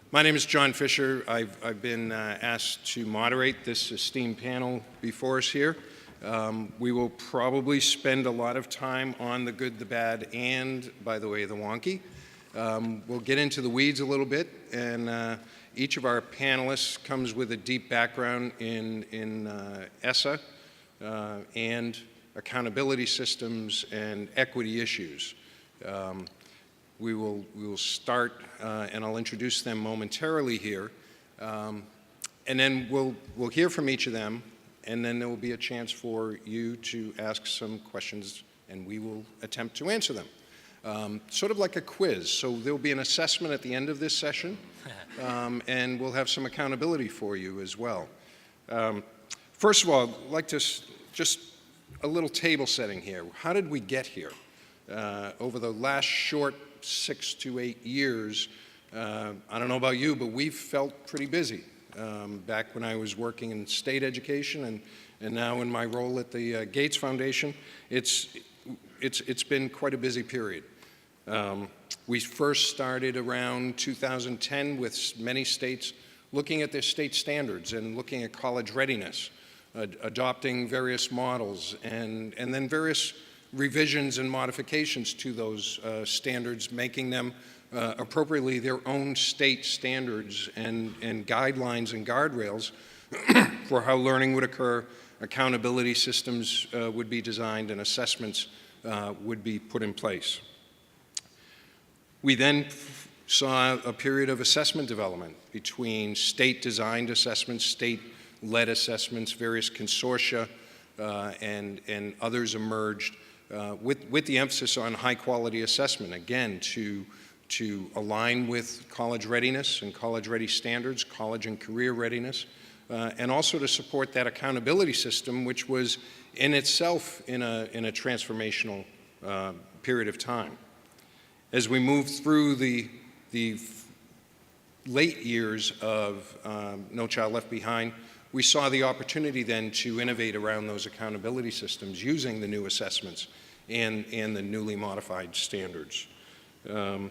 My name is John Fisher. I've been asked to moderate this esteemed panel before us here. We will probably spend a lot of time on the good, the bad, and, by the way, the wonky. We'll get into the weeds a little bit, and each of our panelists comes with a deep background in ESSA and accountability systems and equity issues. We will start, and I'll introduce them momentarily here, and then we'll hear from each of them, and then there will be a chance for you to ask some questions, and we will attempt to answer them. Sort of like a quiz. So there will be an assessment at the end of this session, and we'll have some accountability for you as well. First of all, I'd like to just a little table setting here. How did we get here? Over the last short 6 to 8 years, I don't know about you, but we've felt pretty busy. Back when I was working in state education and now in my role at the Gates Foundation, it's been quite a busy period. We first started around 2010 with many states looking at their state standards and looking at college readiness, adopting various models, and then various revisions and modifications to those standards, making them appropriately their own state standards and guidelines and guardrails for how learning would occur, accountability systems would be designed, and assessments would be put in place. We then saw a period of assessment development between state-designed assessments, state-led assessments, various consortia, and others emerged with the emphasis on high-quality assessment, again, to align with college readiness and college-ready standards, college and career readiness, and also to support that accountability system, which was in itself in a transformational period of time. As we moved through the late years of No Child Left Behind, we saw the opportunity then to innovate around those accountability systems using the new assessments and the newly modified standards. While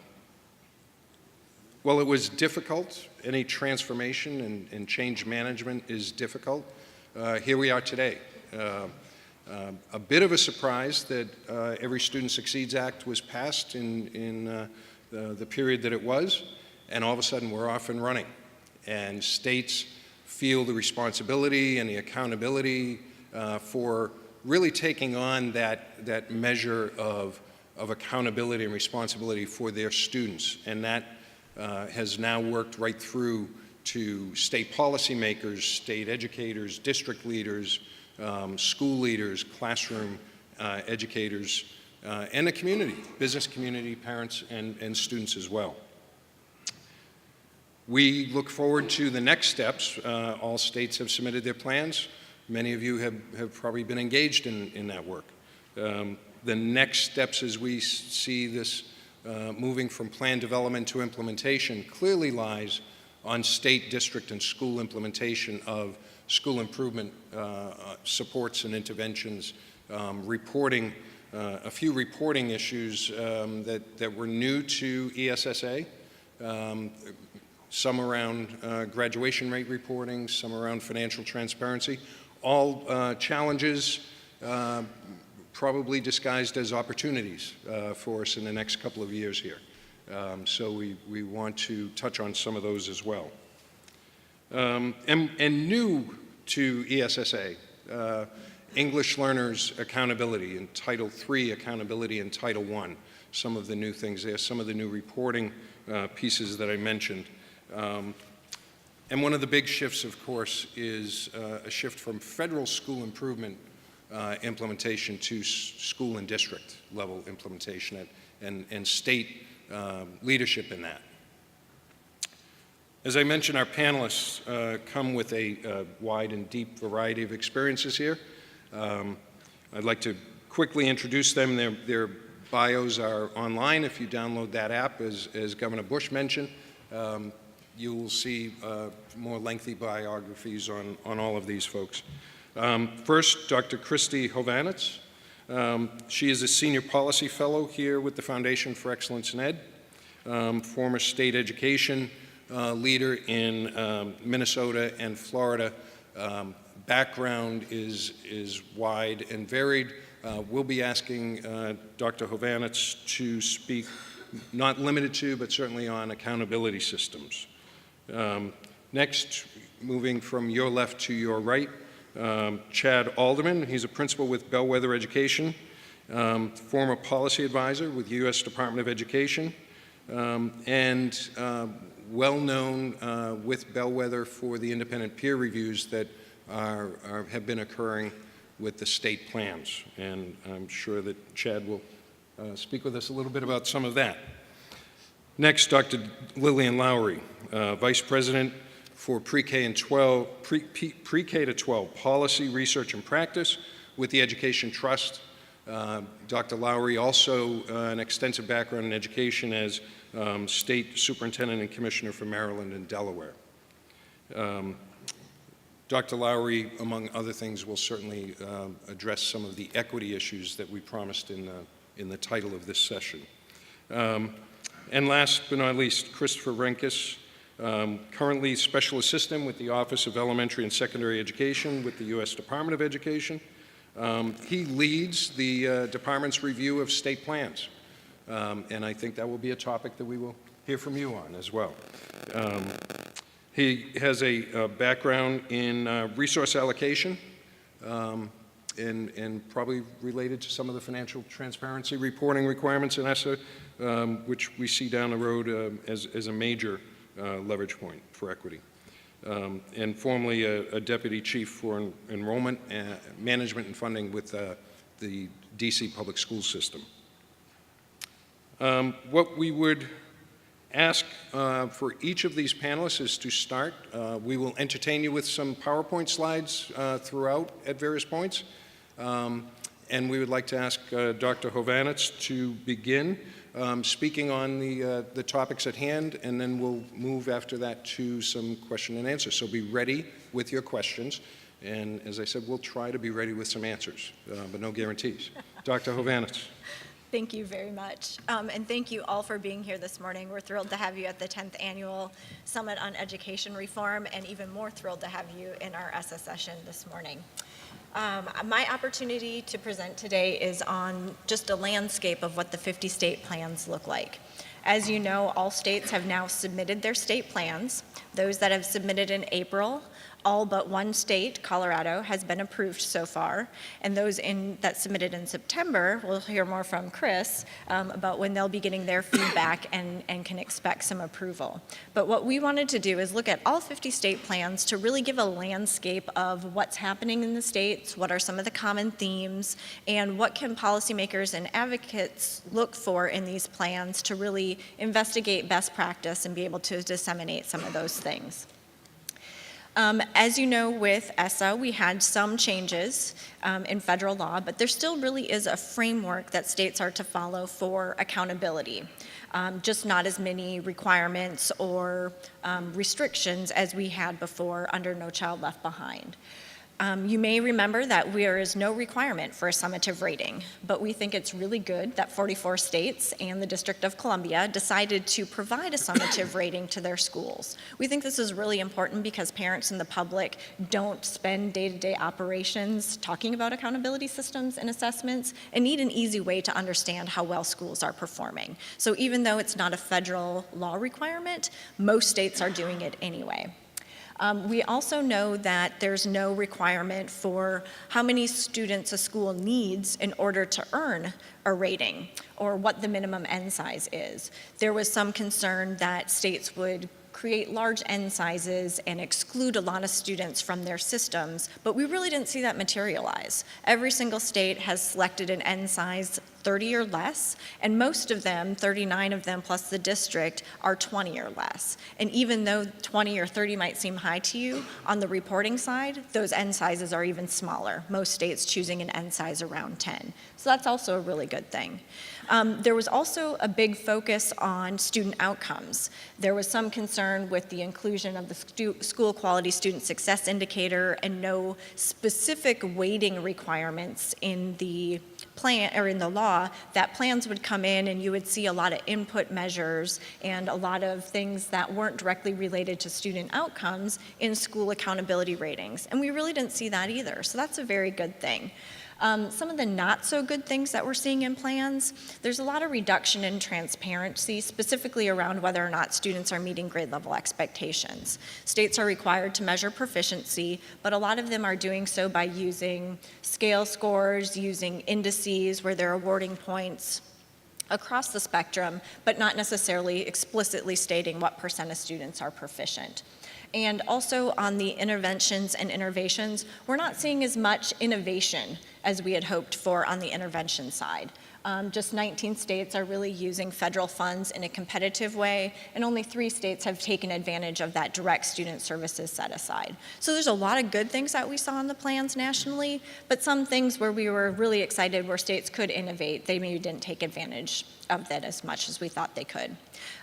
it was difficult, any transformation and change management is difficult, here we are today. A bit of a surprise that Every Student Succeeds Act was passed in the period that it was, and all of a sudden we're off and running. And states feel the responsibility and the accountability for really taking on that measure of accountability and responsibility for their students. And that has now worked right through to state policymakers, state educators, district leaders, school leaders, classroom educators, and the community, business community, parents, and students as well. We look forward to the next steps. All states have submitted their plans. Many of you have probably been engaged in that work. The next steps as we see this moving from plan development to implementation clearly lies on state, district, and school implementation of school improvement supports and interventions, reporting, a few reporting issues that were new to ESSA, some around graduation rate reporting, some around financial transparency, all challenges probably disguised as opportunities for us in the next couple of years here. So we want to touch on some of those as well. And new to ESSA, English learners accountability and Title III accountability and Title I, some of the new things there, some of the new reporting pieces that I mentioned. And one of the big shifts, of course, is a shift from federal school improvement implementation to school and district level implementation and state leadership in that. As I mentioned, our panelists come with a wide and deep variety of experiences here. I'd like to quickly introduce them. Their bios are online. If you download that app, as Governor Bush mentioned, you will see more lengthy biographies on all of these folks. First, Dr. Christy Hovanets. She is a Senior Policy Fellow here with the Foundation for Excellence in Ed, former state education leader in Minnesota and Florida. Background is wide and varied. We'll be asking Dr. Hovanec to speak, not limited to, but certainly on accountability systems. Next, moving from your left to your right, Chad Alderman. He's a principal with Bellwether Education, former policy advisor with U.S. Department of Education, and well-known with Bellwether for the independent peer reviews that have been occurring with the state plans. And I'm sure that Chad will speak with us a little bit about some of that. Next, Dr. Lillian Lowry, Vice President for Pre-K to 12 Policy, Research, and Practice with the Education Trust. Dr. Lowry also an extensive background in education as State Superintendent and Commissioner for Maryland and Delaware. Dr. Lowry, among other things, will certainly address some of the equity issues that we promised in the title of this session. And last but not least, Christopher Renkus, currently Special Assistant with the Office of Elementary and Secondary Education with the U.S. Department of Education. He leads the department's review of state plans, and I think that will be a topic that we will hear from you on as well. He has a background in resource allocation and probably related to some of the financial transparency reporting requirements in ESSA, which we see down the road as a major leverage point for equity. And formerly a deputy chief for enrollment, management, and funding with the DC public school system. What we would ask for each of these panelists is to start. We will entertain you with some PowerPoint slides throughout at various points. And we would like to ask Dr. Hovanec to begin speaking on the topics at hand, and then we'll move after that to some question and answer. So be ready with your questions. And as I said, we'll try to be ready with some answers, but no guarantees. Dr. Hovanec. Thank you very much. And thank you all for being here this morning. We're thrilled to have you at the 10th Annual Summit on Education Reform, and even more thrilled to have you in our ESSA session this morning. My opportunity to present today is on just a landscape of what the 50 state plans look like. As you know, all states have now submitted their state plans. Those that have submitted in April, all but one state, Colorado, has been approved so far. And those that submitted in September, we'll hear more from Chris about when they'll be getting their feedback and can expect some approval. But what we wanted to do is look at all 50 state plans to really give a landscape of what's happening in the states, what are some of the common themes, and what can policymakers and advocates look for in these plans to really investigate best practice and be able to disseminate some of those things. As you know, with ESSA, we had some changes in federal law, but there still really is a framework that states are to follow for accountability. Just not as many requirements or restrictions as we had before under No Child Left Behind. You may remember that there is no requirement for a summative rating, but we think it's really good that 44 states and the District of Columbia decided to provide a summative rating to their schools. We think this is really important because parents and the public don't spend day-to-day operations talking about accountability systems and assessments and need an easy way to understand how well schools are performing. So even though it's not a federal law requirement, most states are doing it anyway. We also know that there's no requirement for how many students a school needs in order to earn a rating or what the minimum N size is. There was some concern that states would create large N sizes and exclude a lot of students from their systems, but we really didn't see that materialize. Every single state has selected an N size 30 or less, and most of them, 39 of them plus the district, are 20 or less. And even though 20 or 30 might seem high to you, on the reporting side, those N sizes are even smaller, most states choosing an N size around 10. So that's also a really good thing. There was also a big focus on student outcomes. There was some concern with the inclusion of the school quality student success indicator and no specific weighting requirements in the plan, or in the law, that plans would come in and you would see a lot of input measures and a lot of things that weren't directly related to student outcomes in school accountability ratings. And we really didn't see that either, so that's a very good thing. Some of the not so good things that we're seeing in plans, there's a lot of reduction in transparency, specifically around whether or not students are meeting grade level expectations. States are required to measure proficiency, but a lot of them are doing so by using scale scores, using indices where they're awarding points across the spectrum, but not necessarily explicitly stating what % of students are proficient. And also on the interventions and innovations, we're not seeing as much innovation as we had hoped for on the intervention side. Just 19 states are really using federal funds in a competitive way, and only 3 states have taken advantage of that direct student services set aside. So there's a lot of good things that we saw in the plans nationally, but some things where we were really excited where states could innovate, they maybe didn't take advantage of that as much as we thought they could.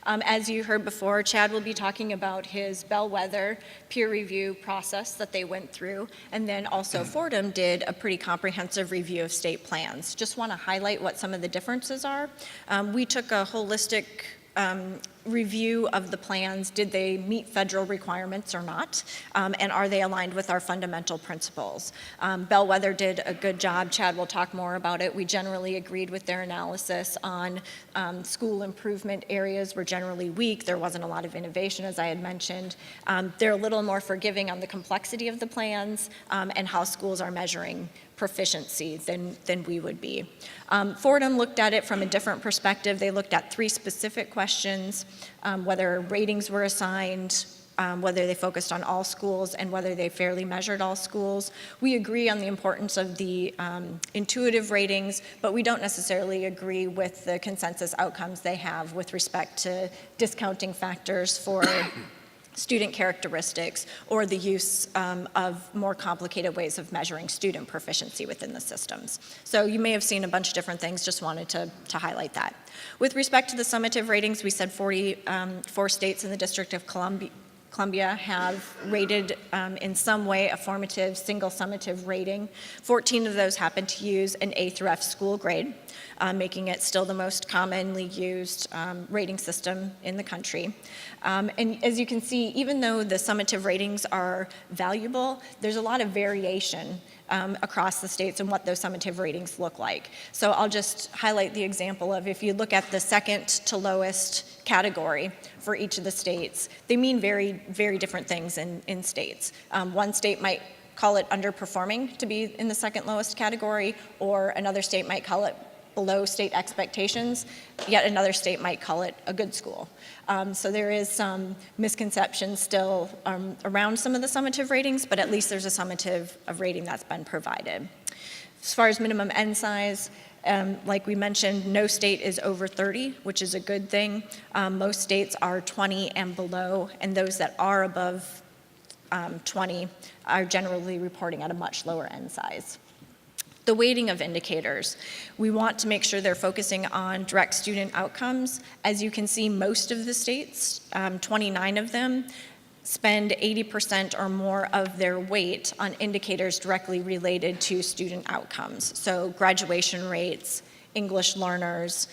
As you heard before, Chad will be talking about his bellwether peer review process that they went through, and then also Fordham did a pretty comprehensive review of state plans. Just want to highlight what some of the differences are. We took a holistic review of the plans. Did they meet federal requirements or not? And are they aligned with our fundamental principles? Bellwether did a good job. Chad will talk more about it. We generally agreed with their analysis on school improvement areas were generally weak. There wasn't a lot of innovation, as I had mentioned. They're a little more forgiving on the complexity of the plans and how schools are measuring proficiency than we would be. Fordham looked at it from a different perspective. They looked at 3 specific questions, whether ratings were assigned, whether they focused on all schools, and whether they fairly measured all schools. We agree on the importance of the intuitive ratings, but we don't necessarily agree with the consensus outcomes they have with respect to discounting factors for student characteristics or the use of more complicated ways of measuring student proficiency within the systems. So you may have seen a bunch of different things, just wanted to highlight that. With respect to the summative ratings, we said 44 states in the District of Columbia have rated in some way a formative single summative rating. 14 of those happen to use an A through F school grade, making it still the most commonly used rating system in the country. And as you can see, even though the summative ratings are valuable, there's a lot of variation across the states and what those summative ratings look like. So I'll just highlight the example of if you look at the second to lowest category for each of the states, they mean very, very different things in states. One state might call it underperforming to be in the second lowest category, or another state might call it below state expectations, yet another state might call it a good school. So there is some misconception still around some of the summative ratings, but at least there's a summative rating that's been provided. As far as minimum N size, like we mentioned, no state is over 30, which is a good thing. Most states are 20 and below, and those that are above 20 are generally reporting at a much lower N size. The weighting of indicators. We want to make sure they're focusing on direct student outcomes. As you can see, most of the states, 29 of them, spend 80% or more of their weight on indicators directly related to student outcomes. So graduation rates, English learners,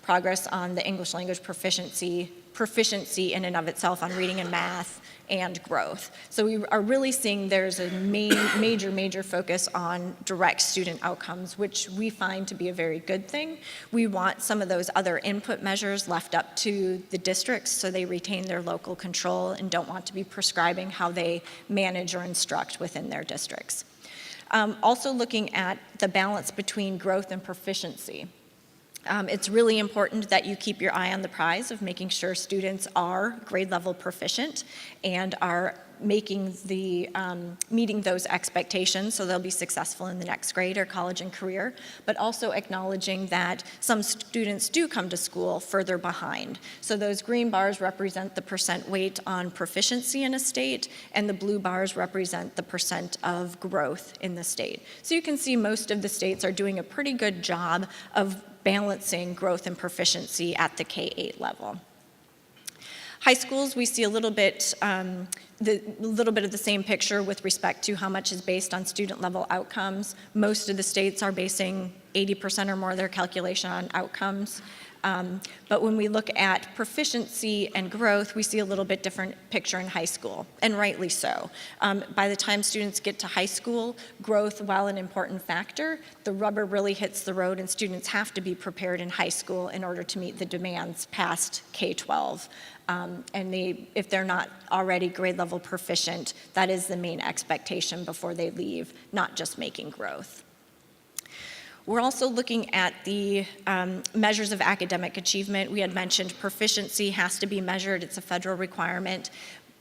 progress on the English language proficiency in and of itself on reading and math, and growth. So we are really seeing there's a major focus on direct student outcomes, which we find to be a very good thing. We want some of those other input measures left up to the districts so they retain their local control and don't want to be prescribing how they manage or instruct within their districts. Also looking at the balance between growth and proficiency. It's really important that you keep your eye on the prize of making sure students are grade level proficient and are making meeting those expectations so they'll be successful in the next grade or college and career, but also acknowledging that some students do come to school further behind. So those green bars represent the percent weight on proficiency in a state, and the blue bars represent the percent of growth in the state. So you can see most of the states are doing a pretty good job of balancing growth and proficiency at the K-8 level. High schools, we see a little bit of the same picture with respect to how much is based on student level outcomes. Most of the states are basing 80% or more of their calculation on outcomes. But when we look at proficiency and growth, we see a little bit different picture in high school, and rightly so. By the time students get to high school, growth, while an important factor, the rubber really hits the road, and students have to be prepared in high school in order to meet the demands past K-12. If they're not already grade level proficient, that is the main expectation before they leave, not just making growth. We're also looking at the measures of academic achievement. We had mentioned proficiency has to be measured. It's a federal requirement.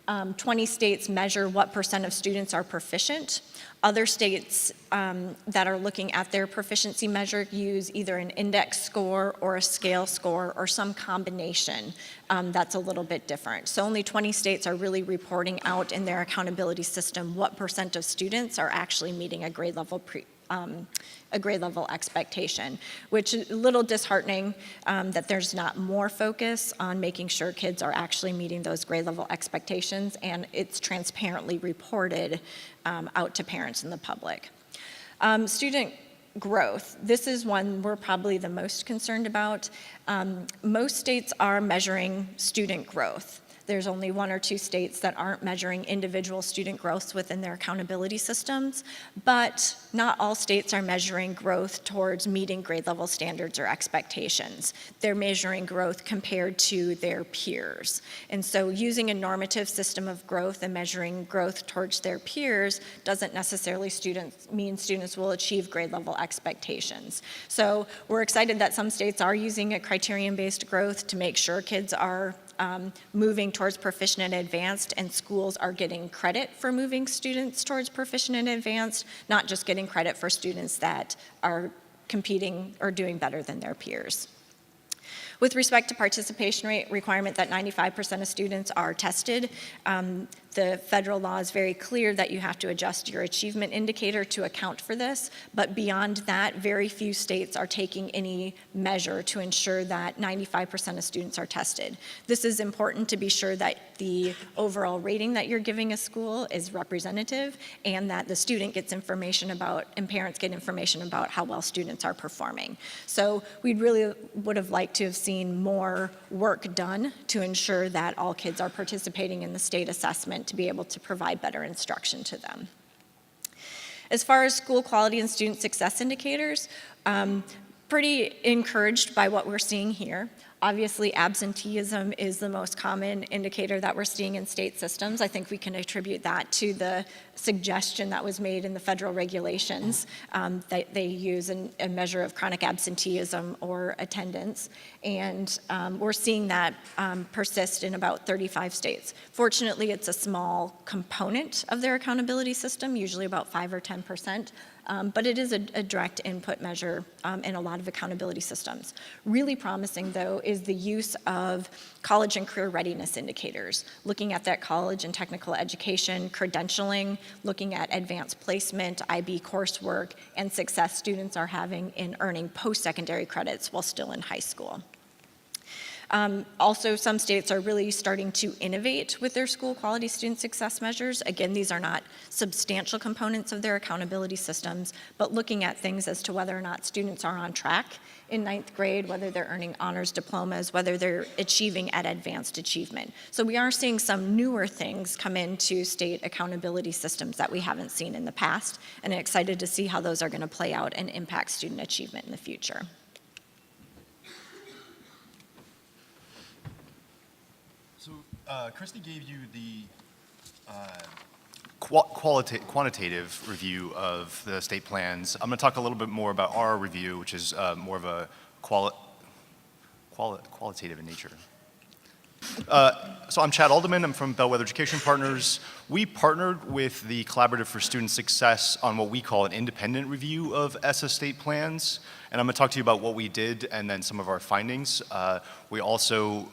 20 states measure what % of students are proficient. Other states that are looking at their proficiency measure use either an index score or a scale score or some combination that's a little bit different. So only 20 states are really reporting out in their accountability system what % of students are actually meeting a grade level expectation, which is a little disheartening that there's not more focus on making sure kids are actually meeting those grade level expectations, and it's transparently reported out to parents and the public. Student growth. This is one we're probably the most concerned about. Most states are measuring student growth. There's only 1 or 2 states that aren't measuring individual student growth within their accountability systems, but not all states are measuring growth towards meeting grade level standards or expectations. They're measuring growth compared to their peers. And so using a normative system of growth and measuring growth towards their peers doesn't necessarily mean students will achieve grade level expectations. So we're excited that some states are using a criterion-based growth to make sure kids are moving towards proficient and advanced, and schools are getting credit for moving students towards proficient and advanced, not just getting credit for students that are competing or doing better than their peers. With respect to participation rate requirement that 95% of students are tested, the federal law is very clear that you have to adjust your achievement indicator to account for this, but beyond that, very few states are taking any measure to ensure that 95% of students are tested. This is important to be sure that the overall rating that you're giving a school is representative and that the student gets information about, and parents get information about how well students are performing. So we really would have liked to have seen more work done to ensure that all kids are participating in the state assessment to be able to provide better instruction to them. As far as school quality and student success indicators, pretty encouraged by what we're seeing here. Obviously, absenteeism is the most common indicator that we're seeing in state systems. I think we can attribute that to the suggestion that was made in the federal regulations that they use a measure of chronic absenteeism or attendance. And we're seeing that persist in about 35 states. Fortunately, it's a small component of their accountability system, usually about 5 or 10%. But it is a direct input measure in a lot of accountability systems. Really promising, though, is the use of college and career readiness indicators, looking at that college and technical education, credentialing, looking at advanced placement, IB coursework, and success students are having in earning post-secondary credits while still in high school. Also, some states are really starting to innovate with their school quality student success measures. Again, these are not substantial components of their accountability systems, but looking at things as to whether or not students are on track in 9th grade, whether they're earning honors diplomas, whether they're achieving at advanced achievement. So we are seeing some newer things come into state accountability systems that we haven't seen in the past, and I'm excited to see how those are going to play out and impact student achievement in the future. Christy gave you the quantitative review of the state plans. I'm going to talk a little bit more about our review, which is more of a qualitative in nature. So I'm Chad Alderman. I'm from Bellwether Education Partners. We partnered with the Collaborative for Student Success on what we call an independent review of ESSA state plans. And I'm going to talk to you about what we did and then some of our findings. We also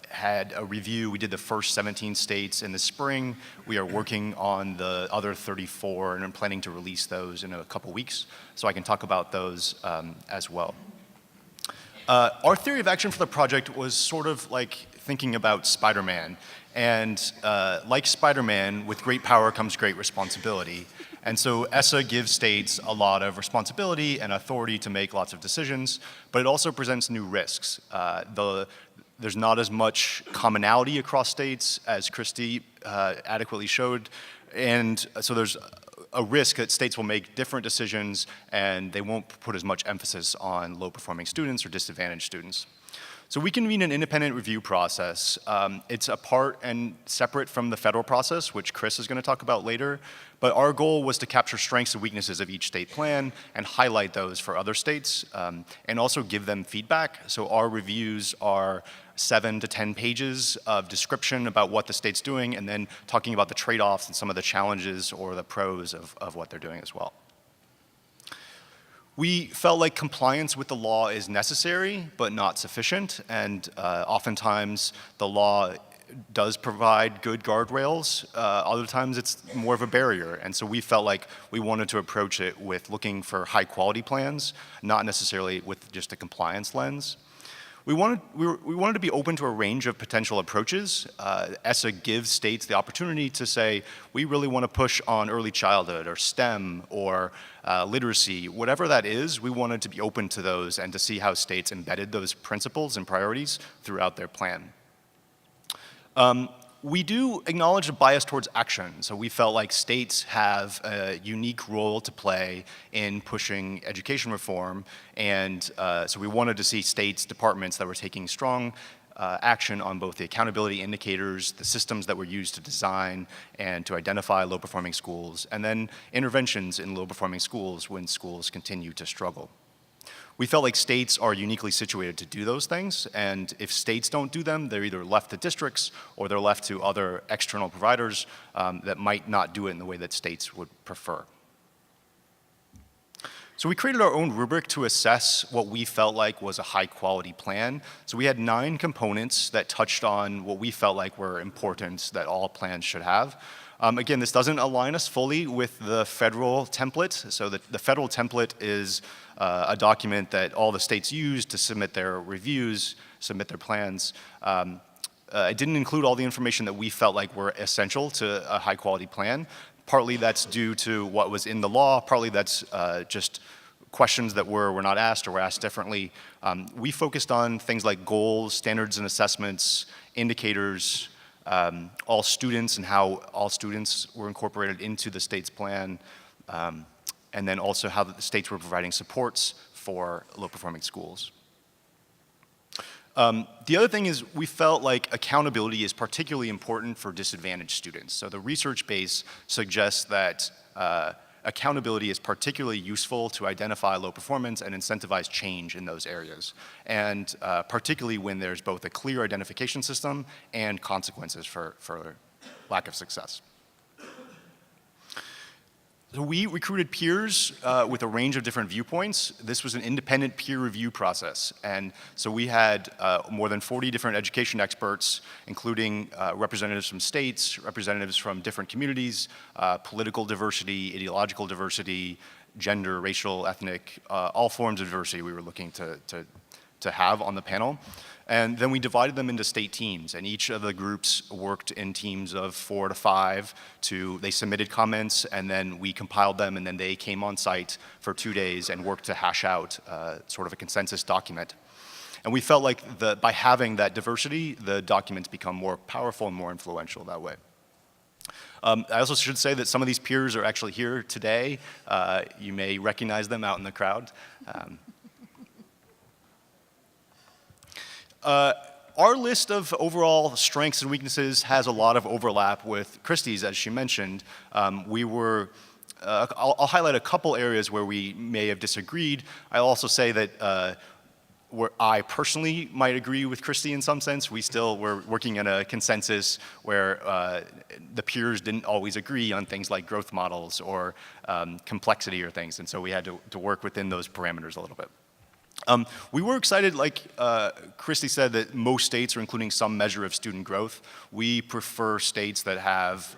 had a review. We did the first 17 states in the spring. We are working on the other 34 and I'm planning to release those in a couple weeks. So I can talk about those as well. Our theory of action for the project was sort of like thinking about Spider-Man. And like Spider-Man, with great power comes great responsibility. And so ESSA gives states a lot of responsibility and authority to make lots of decisions, but it also presents new risks. There's not as much commonality across states as Christy adequately showed, and so there's a risk that states will make different decisions and they won't put as much emphasis on low-performing students or disadvantaged students. So we convene an independent review process. It's apart and separate from the federal process, which Chris is going to talk about later. But our goal was to capture strengths and weaknesses of each state plan and highlight those for other states, and also give them feedback. So our reviews are 7 to 10 pages of description about what the state's doing, and then talking about the trade-offs and some of the challenges or the pros of what they're doing as well. We felt like compliance with the law is necessary, but not sufficient, and oftentimes the law does provide good guardrails. Other times it's more of a barrier, and so we felt like we wanted to approach it with looking for high-quality plans, not necessarily with just a compliance lens. We wanted to be open to a range of potential approaches. ESSA gives states the opportunity to say, we really want to push on early childhood or STEM or literacy. Whatever that is, we wanted to be open to those and to see how states embedded those principles and priorities throughout their plan. We do acknowledge a bias towards action, so we felt like states have a unique role to play in pushing education reform, and so we wanted to see states, departments that were taking strong action on both the accountability indicators, the systems that were used to design and to identify low-performing schools, and then interventions in low-performing schools when schools continue to struggle. We felt like states are uniquely situated to do those things, and if states don't do them, they're either left to districts or they're left to other external providers that might not do it in the way that states would prefer. So we created our own rubric to assess what we felt like was a high-quality plan. So we had 9 components that touched on what we felt like were important that all plans should have. Again, this doesn't align us fully with the federal template. So the federal template is a document that all the states use to submit their reviews, submit their plans. It didn't include all the information that we felt like were essential to a high-quality plan. Partly that's due to what was in the law, partly that's just questions that were not asked or were asked differently. We focused on things like goals, standards and assessments, indicators, all students and how all students were incorporated into the state's plan, and then also how the states were providing supports for low-performing schools. The other thing is we felt like accountability is particularly important for disadvantaged students. So the research base suggests that accountability is particularly useful to identify low performance and incentivize change in those areas. And particularly when there's both a clear identification system and consequences for lack of success. So we recruited peers with a range of different viewpoints. This was an independent peer review process. And so we had more than 40 different education experts, including representatives from states, representatives from different communities, political diversity, ideological diversity, gender, racial, ethnic, all forms of diversity we were looking to have on the panel. And then we divided them into state teams, and each of the groups worked in teams of 4 to 5 they submitted comments, and then we compiled them, and then they came on site for 2 days and worked to hash out sort of a consensus document. And we felt like by having that diversity, the documents become more powerful and more influential that way. I also should say that some of these peers are actually here today. You may recognize them out in the crowd. Our list of overall strengths and weaknesses has a lot of overlap with Christie's, as she mentioned. I'll highlight a couple areas where we may have disagreed. I'll also say that where I personally might agree with Christy in some sense. We still were working in a consensus where the peers didn't always agree on things like growth models or complexity or things, and so we had to work within those parameters a little bit. We were excited, like Christy said, that most states are including some measure of student growth. We prefer states that have,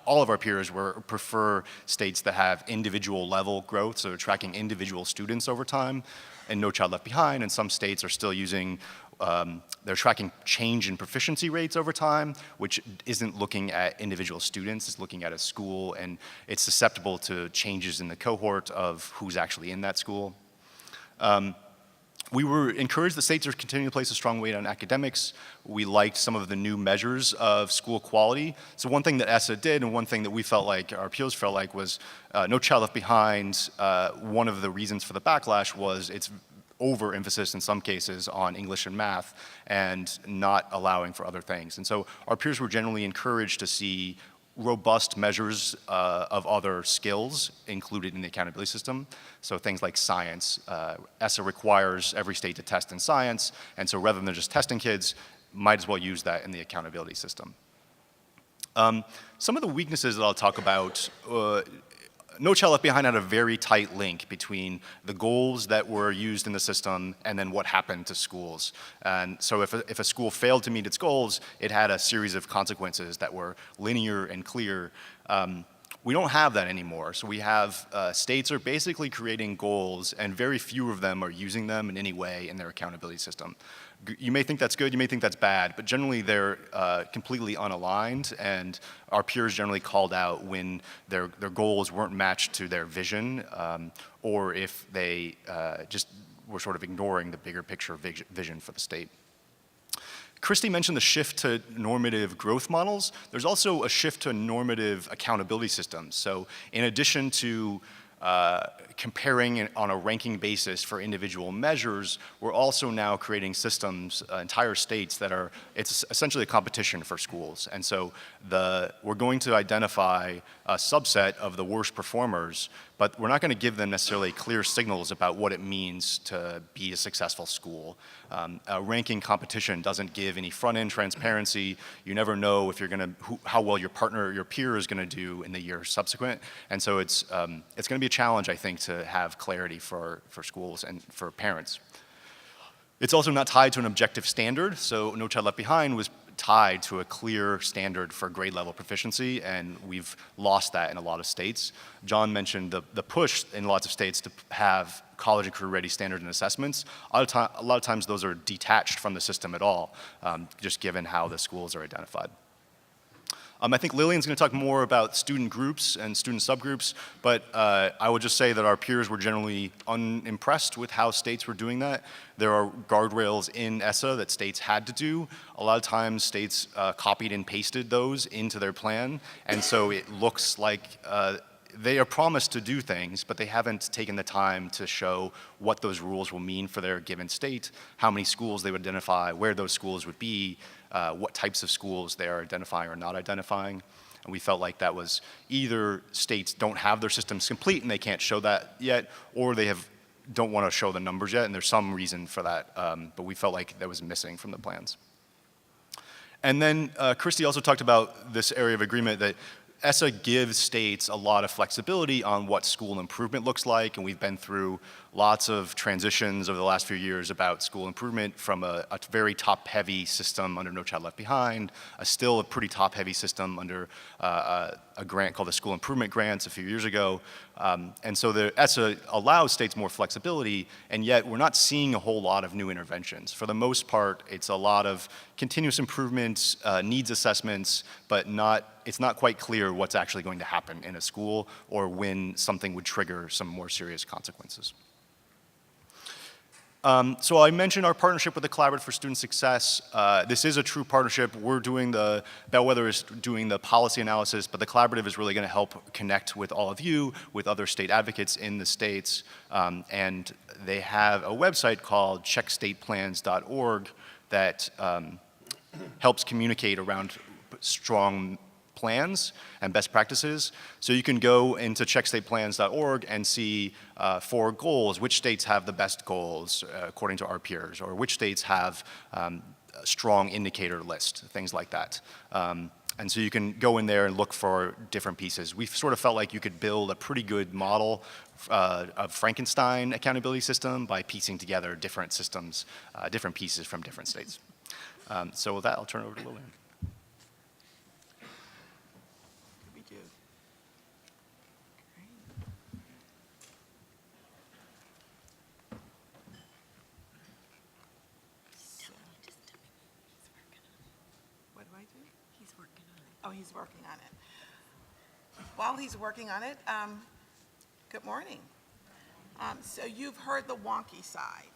all of our peers prefer states that have individual level growth, so tracking individual students over time, and No Child Left Behind, and some states are still using they're tracking change in proficiency rates over time, which isn't looking at individual students, it's looking at a school, and it's susceptible to changes in the cohort of who's actually in that school. We were encouraged that states are continuing to place a strong weight on academics. We liked some of the new measures of school quality. So one thing that ESSA did, and one thing that we felt like, our peers felt like, was No Child Left Behind. One of the reasons for the backlash was its overemphasis in some cases on English and math and not allowing for other things. And so our peers were generally encouraged to see robust measures of other skills included in the accountability system. So things like science. ESSA requires every state to test in science, and so rather than just testing kids, might as well use that in the accountability system. Some of the weaknesses that I'll talk about, No Child Left Behind had a very tight link between the goals that were used in the system and then what happened to schools. And so if a school failed to meet its goals, it had a series of consequences that were linear and clear. We don't have that anymore. So we have states are basically creating goals, and very few of them are using them in any way in their accountability system. You may think that's good, you may think that's bad, but generally they're completely unaligned, and our peers generally called out when their goals weren't matched to their vision, or if they just were sort of ignoring the bigger picture vision for the state. Christy mentioned the shift to normative growth models. There's also a shift to normative accountability systems. So in addition to comparing on a ranking basis for individual measures, we're also now creating systems, entire states that are, it's essentially a competition for schools. And so we're going to identify a subset of the worst performers, but we're not going to give them necessarily clear signals about what it means to be a successful school. A ranking competition doesn't give any front-end transparency. You never know if you're going to, how well your partner or your peer is going to do in the year subsequent. And so it's going to be a challenge, I think, to have clarity for schools and for parents. It's also not tied to an objective standard. So No Child Left Behind was tied to a clear standard for grade level proficiency, and we've lost that in a lot of states. John mentioned the push in lots of states to have college and career ready standards and assessments. A lot of times those are detached from the system at all, just given how the schools are identified. I think Lillian's going to talk more about student groups and student subgroups, but I would just say that our peers were generally unimpressed with how states were doing that. There are guardrails in ESSA that states had to do. A lot of times states copied and pasted those into their plan, and so it looks like they are promised to do things, but they haven't taken the time to show what those rules will mean for their given state, how many schools they would identify, where those schools would be, what types of schools they are identifying or not identifying. And we felt like that was either states don't have their systems complete and they can't show that yet, or they don't want to show the numbers yet, and there's some reason for that, but we felt like that was missing from the plans. And then Christy also talked about this area of agreement that ESSA gives states a lot of flexibility on what school improvement looks like, and we've been through lots of transitions over the last few years about school improvement from a very top-heavy system under No Child Left Behind, still a pretty top-heavy system under a grant called the School Improvement Grants a few years ago. And so the ESSA allows states more flexibility, and yet we're not seeing a whole lot of new interventions. For the most part, it's a lot of continuous improvements, needs assessments, but it's not quite clear what's actually going to happen in a school or when something would trigger some more serious consequences. So I mentioned our partnership with the Collaborative for Student Success. This is a true partnership. We're doing Bellwether is doing the policy analysis, but the Collaborative is really going to help connect with all of you, with other state advocates in the states. And they have a website called checkstateplans.org that helps communicate around strong plans and best practices. So you can go into checkstateplans.org and see for goals, which states have the best goals according to our peers, or which states have a strong indicator list, things like that. And so you can go in there and look for different pieces. We sort of felt like you could build a pretty good model of Frankenstein accountability system by piecing together different systems, different pieces from different states. So with that, I'll turn it over to Lillian. I do? He's working on it. Oh, he's working on it. While he's working on it, good morning. So you've heard the wonky side,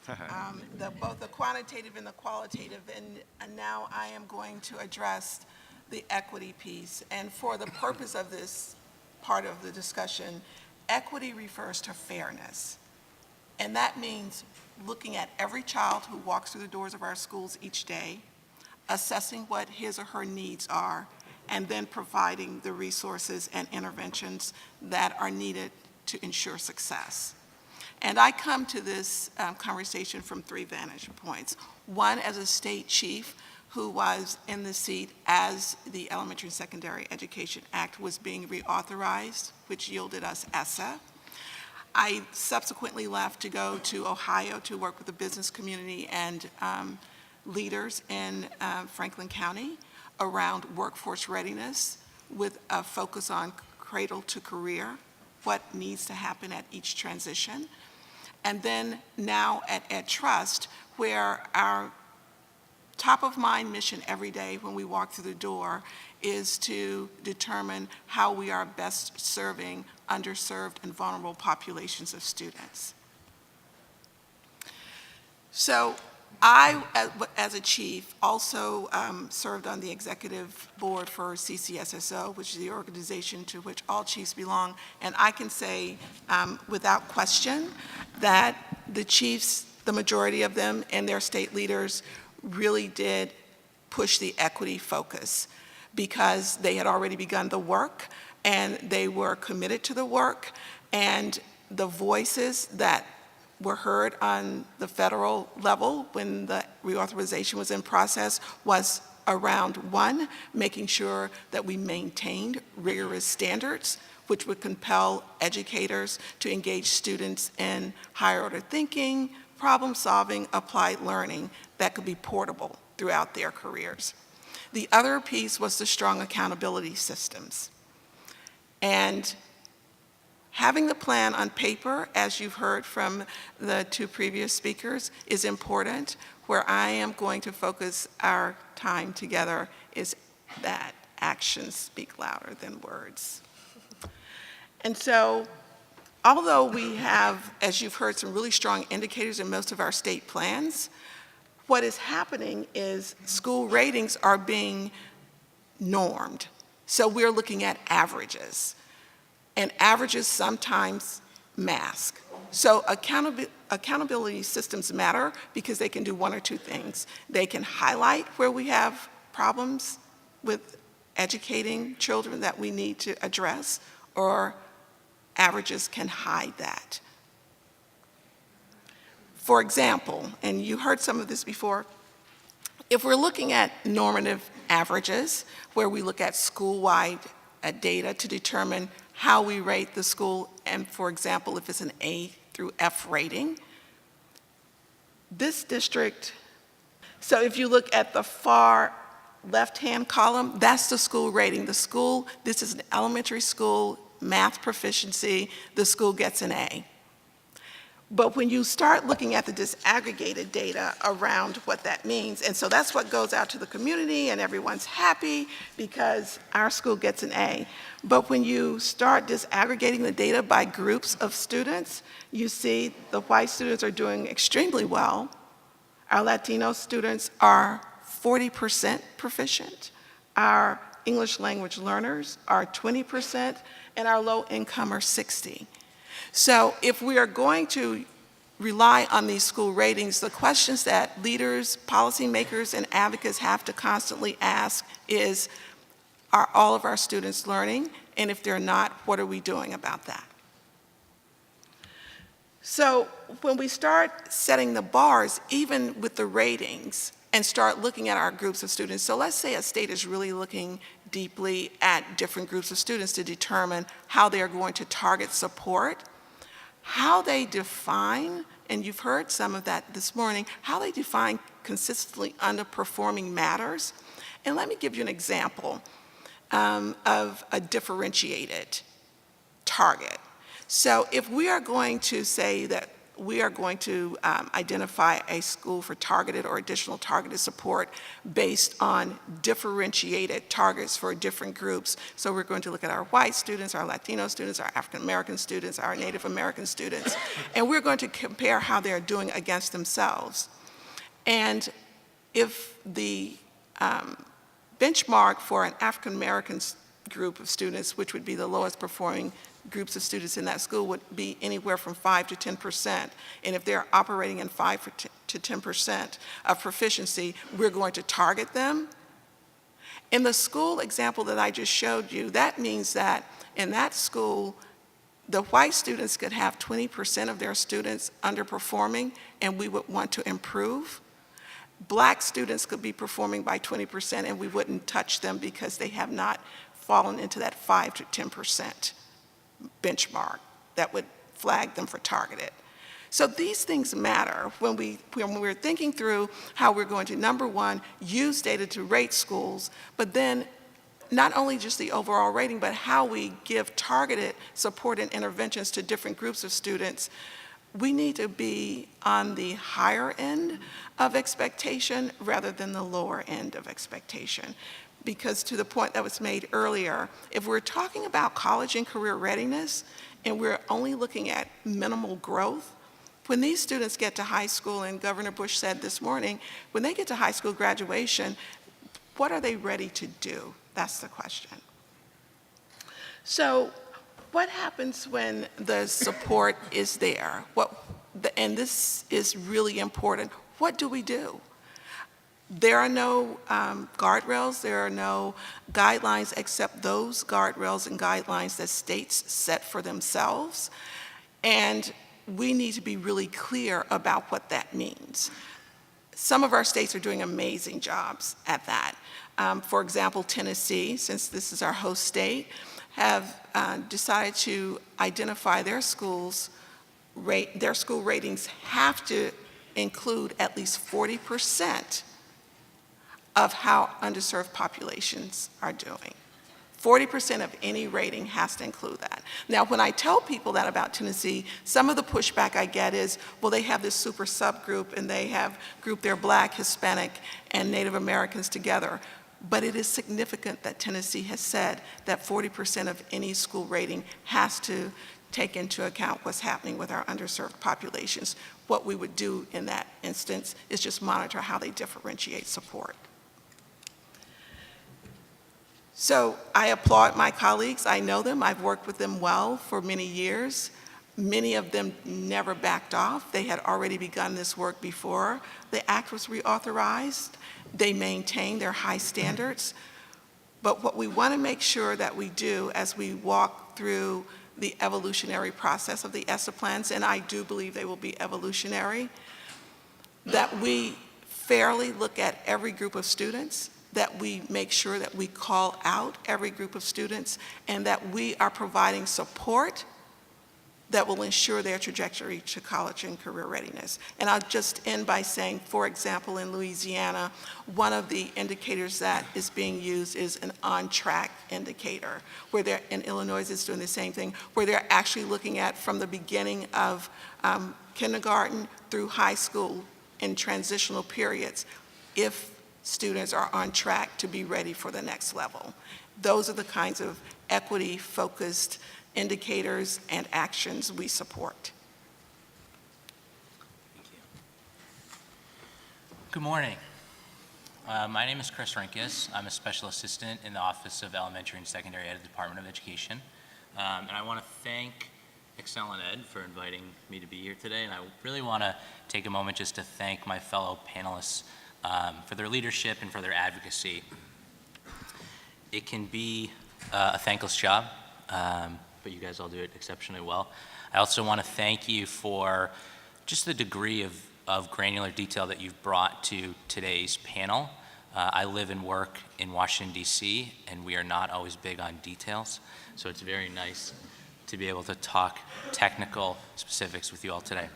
both the quantitative and the qualitative, and now I am going to address the equity piece. And for the purpose of this part of the discussion, equity refers to fairness. And that means looking at every child who walks through the doors of our schools each day, assessing what his or her needs are, and then providing the resources and interventions that are needed to ensure success. And I come to this conversation from 3 vantage points. One, as a state chief who was in the seat as the Elementary and Secondary Education Act was being reauthorized, which yielded us ESSA. I subsequently left to go to Ohio to work with the business community and leaders in Franklin County around workforce readiness with a focus on cradle to career, what needs to happen at each transition. And then now at Ed Trust, where our top of mind mission every day when we walk through the door is to determine how we are best serving underserved and vulnerable populations of students. So I, as a chief, also served on the executive board for CCSSO, which is the organization to which all chiefs belong, and I can say without question that the chiefs, the majority of them and their state leaders, really did push the equity focus because they had already begun the work and they were committed to the work, and the voices that were heard on the federal level when the reauthorization was in process was around, 1, making sure that we maintained rigorous standards, which would compel educators to engage students in higher order thinking, problem solving, applied learning that could be portable throughout their careers. The other piece was the strong accountability systems. And having the plan on paper, as you've heard from the 2 previous speakers, is important. Where I am going to focus our time together is that actions speak louder than words. And so, although we have, as you've heard, some really strong indicators in most of our state plans, what is happening is school ratings are being normed. So we're looking at averages. And averages sometimes mask. So accountability systems matter because they can do 1 or 2 things. They can highlight where we have problems with educating children that we need to address, or averages can hide that. For example, and you heard some of this before, if we're looking at normative averages, where we look at school-wide data to determine how we rate the school, and for example, if it's an A through F rating, this district, so if you look at the far left-hand column, that's the school rating. The school, this is an elementary school, math proficiency, the school gets an A. But when you start looking at the disaggregated data around what that means, and so that's what goes out to the community and everyone's happy because our school gets an A. But when you start disaggregating the data by groups of students, you see the white students are doing extremely well. Our Latino students are 40% proficient. Our English language learners are 20%, and our low income are 60%. So if we are going to rely on these school ratings, the questions that leaders, policymakers, and advocates have to constantly ask is, are all of our students learning? And if they're not, what are we doing about that? So when we start setting the bars, even with the ratings, and start looking at our groups of students, so let's say a state is really looking deeply at different groups of students to determine how they are going to target support, how they define, and you've heard some of that this morning, how they define consistently underperforming matters. And let me give you an example of a differentiated target. So if we are going to say that we are going to identify a school for targeted or additional targeted support based on differentiated targets for different groups. So we're going to look at our white students, our Latino students, our African American students, our Native American students, and we're going to compare how they're doing against themselves. And if the benchmark for an African American group of students, which would be the lowest performing groups of students in that school, would be anywhere from 5 to 10%. And if they're operating in 5 to 10% of proficiency, we're going to target them. In the school example that I just showed you, that means that in that school, the white students could have 20% of their students underperforming, and we would want to improve. Black students could be performing by 20%, and we wouldn't touch them because they have not fallen into that 5 to 10% benchmark that would flag them for targeted. So these things matter when we're thinking through how we're going to, number one, use data to rate schools, but then not only just the overall rating, but how we give targeted support and interventions to different groups of students. We need to be on the higher end of expectation rather than the lower end of expectation. Because to the point that was made earlier, if we're talking about college and career readiness and we're only looking at minimal growth, when these students get to high school, and Governor Bush said this morning, when they get to high school graduation, what are they ready to do? That's the question. So what happens when the support is there? And this is really important. What do we do? There are no guardrails, there are no guidelines except those guardrails and guidelines that states set for themselves. And we need to be really clear about what that means. Some of our states are doing amazing jobs at that. For example, Tennessee, since this is our host state, have decided to identify their school ratings have to include at least 40% of how underserved populations are doing. 40% of any rating has to include that. Now, when I tell people that about Tennessee, some of the pushback I get is, well, they have this super subgroup and they have grouped their Black, Hispanic, and Native Americans together. But it is significant that Tennessee has said that 40% of any school rating has to take into account what's happening with our underserved populations. What we would do in that instance is just monitor how they differentiate support. So I applaud my colleagues. I know them. I've worked with them well for many years. Many of them never backed off. They had already begun this work before the act was reauthorized. They maintained their high standards. But what we want to make sure that we do as we walk through the evolutionary process of the ESSA plans, and I do believe they will be evolutionary, that we fairly look at every group of students, that we make sure that we call out every group of students, and that we are providing support that will ensure their trajectory to college and career readiness. And I'll just end by saying, for example, in Louisiana, one of the indicators that is being used is an on-track indicator, where they're, in Illinois is doing the same thing, where they're actually looking at from the beginning of kindergarten through high school in transitional periods, if students are on track to be ready for the next level. Those are the kinds of equity-focused indicators and actions we support. Thank you. Good morning. My name is Chris Rinkus. I'm a special assistant in the Office of Elementary and Secondary Ed at the Department of Education. And I want to thank ExcelinEd for inviting me to be here today. And I really want to take a moment just to thank my fellow panelists for their leadership and for their advocacy. It can be a thankless job, but you guys all do it exceptionally well. I also want to thank you for just the degree of granular detail that you've brought to today's panel. I live and work in Washington, D.C., and we are not always big on details, so it's very nice to be able to talk technical specifics with you all today.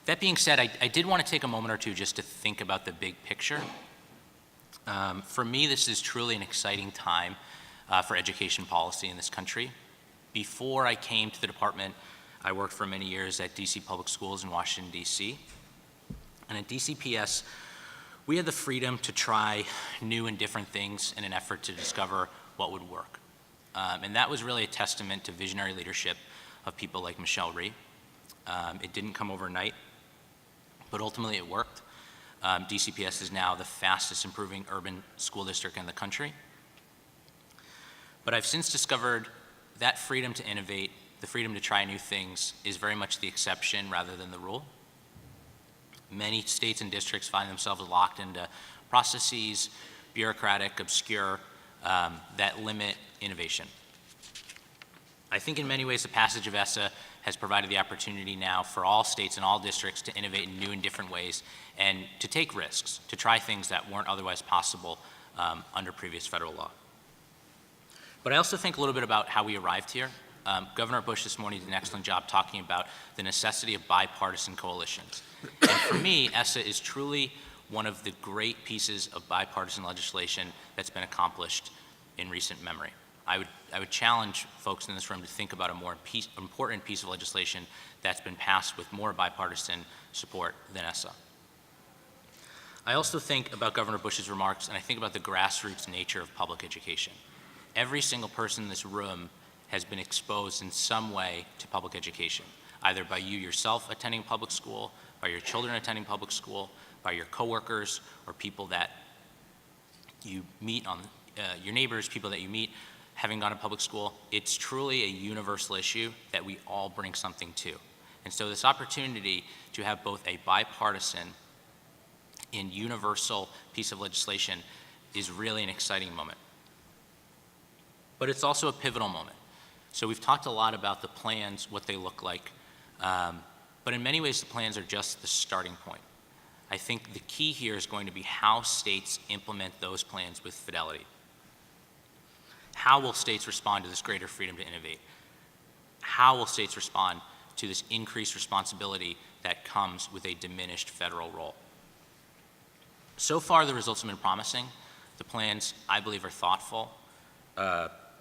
That being said, I did want to take a moment or two just to think about the big picture. For me, this is truly an exciting time for education policy in this country. Before I came to the department, I worked for many years at DC Public Schools in Washington, DC. And at DCPS, we had the freedom to try new and different things in an effort to discover what would work. And that was really a testament to visionary leadership of people like Michelle Rhee. It didn't come overnight, but ultimately it worked. DCPS is now the fastest improving urban school district in the country. But I've since discovered that freedom to innovate, the freedom to try new things, is very much the exception rather than the rule. Many states and districts find themselves locked into processes, bureaucratic, obscure, that limit innovation. I think in many ways the passage of ESSA has provided the opportunity now for all states and all districts to innovate in new and different ways and to take risks, to try things that weren't otherwise possible under previous federal law. But I also think a little bit about how we arrived here. Governor Bush this morning did an excellent job talking about the necessity of bipartisan coalitions. And for me, ESSA is truly one of the great pieces of bipartisan legislation that's been accomplished in recent memory. I would challenge folks in this room to think about a more important piece of legislation that's been passed with more bipartisan support than ESSA. I also think about Governor Bush's remarks, and I think about the grassroots nature of public education. Every single person in this room has been exposed in some way to public education, either by you yourself attending public school, by your children attending public school, by your coworkers, or people that you meet on, your neighbors, people that you meet having gone to public school. It's truly a universal issue that we all bring something to. And so this opportunity to have both a bipartisan and universal piece of legislation is really an exciting moment. But it's also a pivotal moment. So we've talked a lot about the plans, what they look like, but in many ways the plans are just the starting point. I think the key here is going to be how states implement those plans with fidelity. How will states respond to this greater freedom to innovate? How will states respond to this increased responsibility that comes with a diminished federal role? So far, the results have been promising. The plans, I believe, are thoughtful,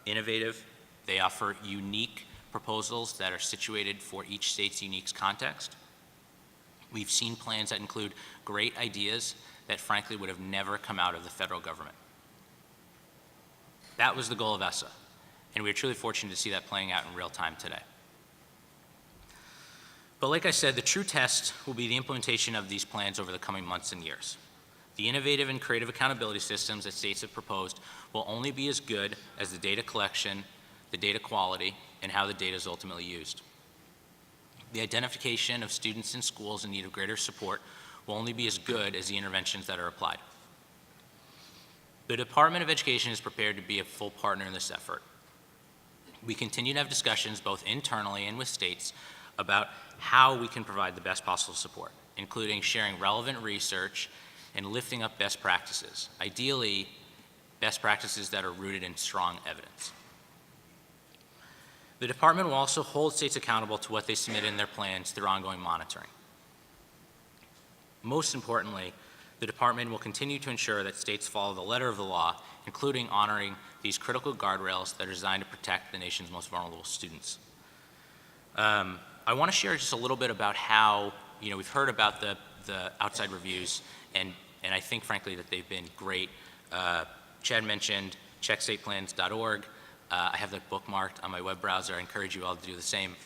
innovative. They offer unique proposals that are situated for each state's unique context. We've seen plans that include great ideas that frankly would have never come out of the federal government. That was the goal of ESSA, and we're truly fortunate to see that playing out in real time today. But like I said, the true test will be the implementation of these plans over the coming months and years. The innovative and creative accountability systems that states have proposed will only be as good as the data collection, the data quality, and how the data is ultimately used. The identification of students in schools in need of greater support will only be as good as the interventions that are applied. The Department of Education is prepared to be a full partner in this effort. We continue to have discussions both internally and with states about how we can provide the best possible support, including sharing relevant research and lifting up best practices, ideally best practices that are rooted in strong evidence. The department will also hold states accountable to what they submit in their plans through ongoing monitoring. Most importantly, the department will continue to ensure that states follow the letter of the law, including honoring these critical guardrails that are designed to protect the nation's most vulnerable students. I want to share just a little bit about how, we've heard about the outside reviews, and I think, frankly, that they've been great. Chad mentioned checkstateplans.org. I have that bookmarked on my web browser. I encourage you all to do the same.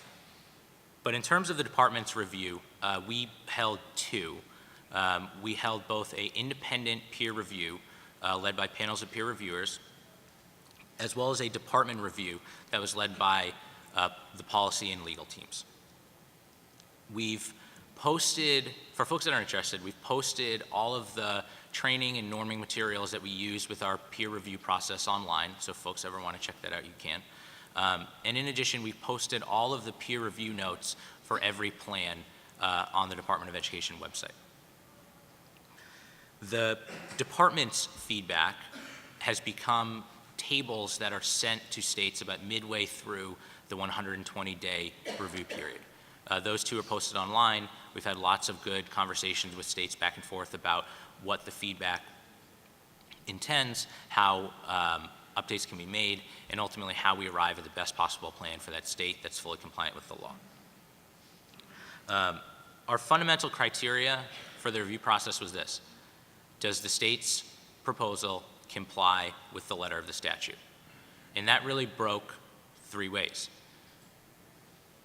But in terms of the department's review, we held two. We held both an independent peer review led by panels of peer reviewers, as well as a department review that was led by the policy and legal teams. We've posted, for folks that are interested, we've posted all of the training and norming materials that we use with our peer review process online, so if folks ever want to check that out, you can. And in addition, we've posted all of the peer review notes for every plan on the Department of Education website. The department's feedback has become tables that are sent to states about midway through the 120-day review period. Those two are posted online. We've had lots of good conversations with states back and forth about what the feedback intends, how updates can be made, and ultimately how we arrive at the best possible plan for that state that's fully compliant with the law. Our fundamental criteria for the review process was this: does the state's proposal comply with the letter of the statute? And that really broke 3 ways.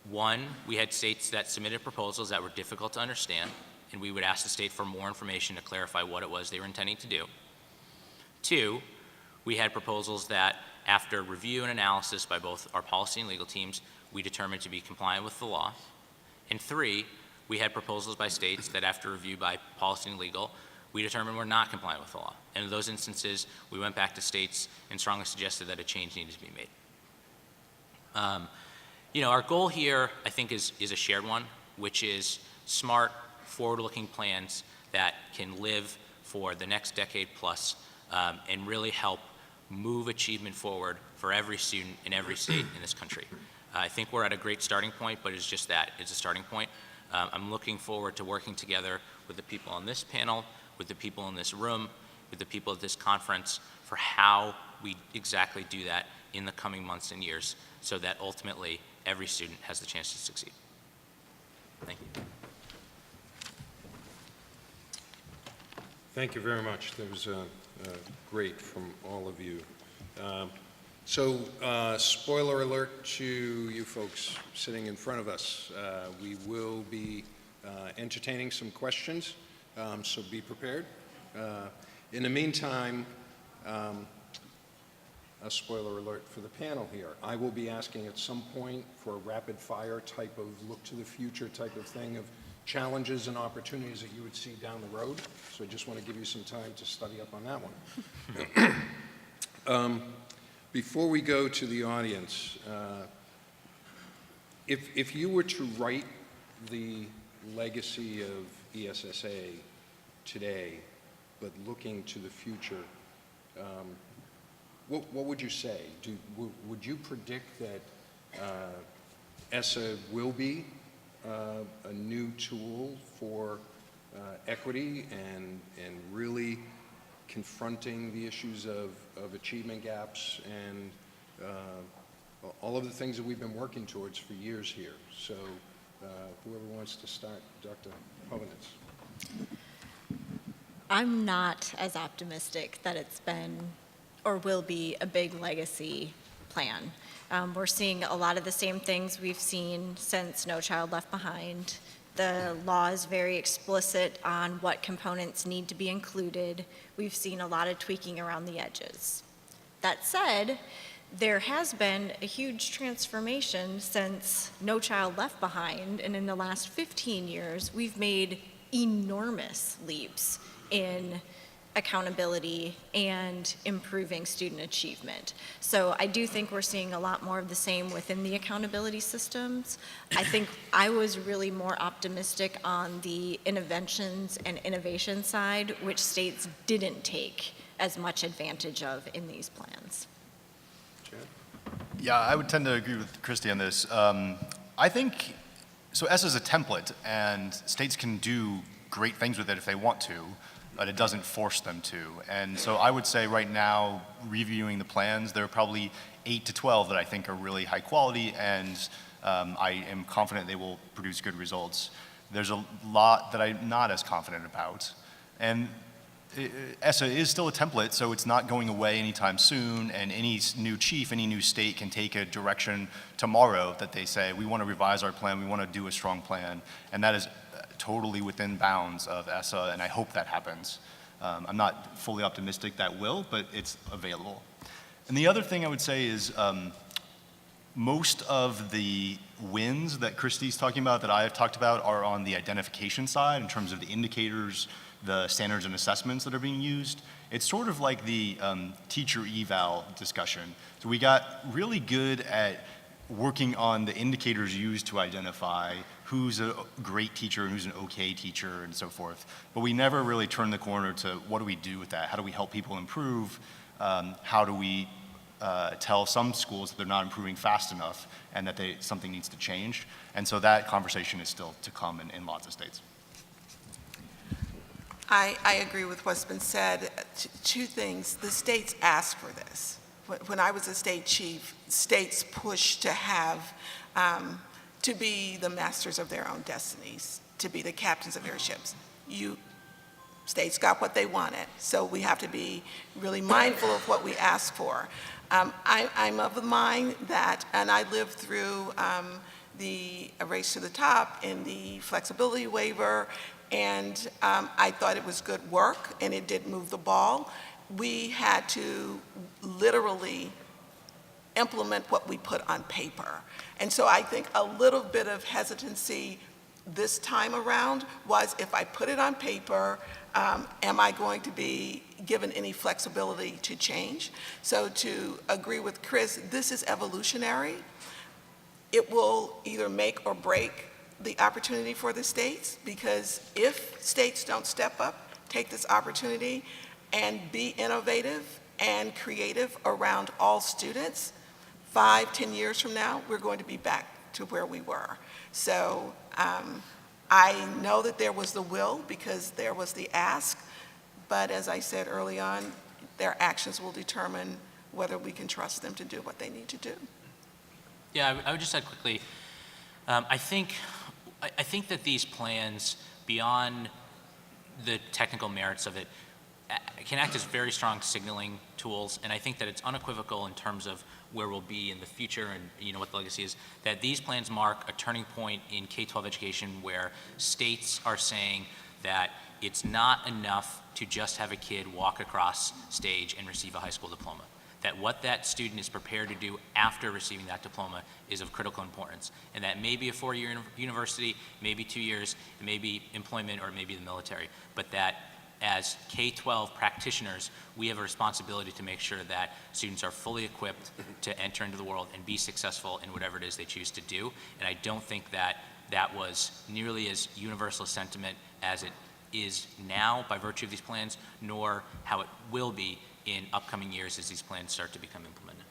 One, we had states that submitted proposals that were difficult to understand, and we would ask the state for more information to clarify what it was they were intending to do. 2, we had proposals that, after review and analysis by both our policy and legal teams, we determined to be compliant with the law. And 3, we had proposals by states that, after review by policy and legal, we determined were not compliant with the law. And in those instances, we went back to states and strongly suggested that a change needed to be made. Our goal here, I think, is a shared one, which is smart, forward-looking plans that can live for the next decade plus and really help move achievement forward for every student in every state in this country. I think we're at a great starting point, but it's just that. It's a starting point. I'm looking forward to working together with the people on this panel, with the people in this room, with the people at this conference for how we exactly do that in the coming months and years so that ultimately every student has the chance to succeed. Thank you. Thank you very much. That was great from all of you. Spoiler alert to you folks sitting in front of us. We will be entertaining some questions, so be prepared. In the meantime, a spoiler alert for the panel here. I will be asking at some point for a rapid fire type of look to the future type of thing of challenges and opportunities that you would see down the road. So I just want to give you some time to study up on that one. Before we go to the audience, if you were to write the legacy of ESSA today, but looking to the future, what would you say? Would you predict that ESSA will be a new tool for equity and really confronting the issues of achievement gaps and all of the things that we've been working towards for years here? So whoever wants to start, Dr. Hovnitz. I'm not as optimistic that it's been or will be a big legacy plan. We're seeing a lot of the same things we've seen since No Child Left Behind. The law is very explicit on what components need to be included. We've seen a lot of tweaking around the edges. That said, there has been a huge transformation since No Child Left Behind, and in the last 15 years, we've made enormous leaps in accountability and improving student achievement. So I do think we're seeing a lot more of the same within the accountability systems. I think I was really more optimistic on the interventions and innovation side, which states didn't take as much advantage of in these plans. Yeah, I would tend to agree with Christy on this. I think, so ESSA is a template, and states can do great things with it if they want to, but it doesn't force them to. And so I would say right now, reviewing the plans, there are probably 8 to 12 that I think are really high quality, and I am confident they will produce good results. There's a lot that I'm not as confident about. And ESSA is still a template, so it's not going away anytime soon, and any new chief, any new state can take a direction tomorrow that they say, we want to revise our plan, we want to do a strong plan, and that is totally within bounds of ESSA, and I hope that happens. I'm not fully optimistic that will, but it's available. And the other thing I would say is most of the wins that Christy's talking about, that I have talked about, are on the identification side in terms of the indicators, the standards and assessments that are being used. It's sort of like the teacher eval discussion. So we got really good at working on the indicators used to identify who's a great teacher and who's an okay teacher and so forth. But we never really turned the corner to what do we do with that? How do we help people improve? How do we tell some schools that they're not improving fast enough and that something needs to change? And so that conversation is still to come in lots of states. I agree with what's been said. Two things. The states asked for this. When I was a state chief, states pushed to have to be the masters of their own destinies, to be the captains of their ships. States got what they wanted, so we have to be really mindful of what we ask for. I'm of the mind that, and I lived through the Race to the Top and the flexibility waiver, and I thought it was good work, and it did move the ball. We had to literally implement what we put on paper. And so I think a little bit of hesitancy this time around was, if I put it on paper, am I going to be given any flexibility to change? So to agree with Chris, this is evolutionary. It will either make or break the opportunity for the states, because if states don't step up, take this opportunity, and be innovative and creative around all students, 5-10 years from now, we're going to be back to where we were. So I know that there was the will because there was the ask, but as I said early on, their actions will determine whether we can trust them to do what they need to do. Yeah, I would just add quickly, I think that these plans, beyond the technical merits of it, can act as very strong signaling tools, and I think that it's unequivocal in terms of where we'll be in the future and what the legacy is, that these plans mark a turning point in K-12 education where states are saying that it's not enough to just have a kid walk across stage and receive a high school diploma. That what that student is prepared to do after receiving that diploma is of critical importance. And that may be a 4-year university, maybe 2 years, it may be employment, or it may be the military. But that as K-12 practitioners, we have a responsibility to make sure that students are fully equipped to enter into the world and be successful in whatever it is they choose to do. And I don't think that that was nearly as universal a sentiment as it is now by virtue of these plans, nor how it will be in upcoming years as these plans start to become implemented.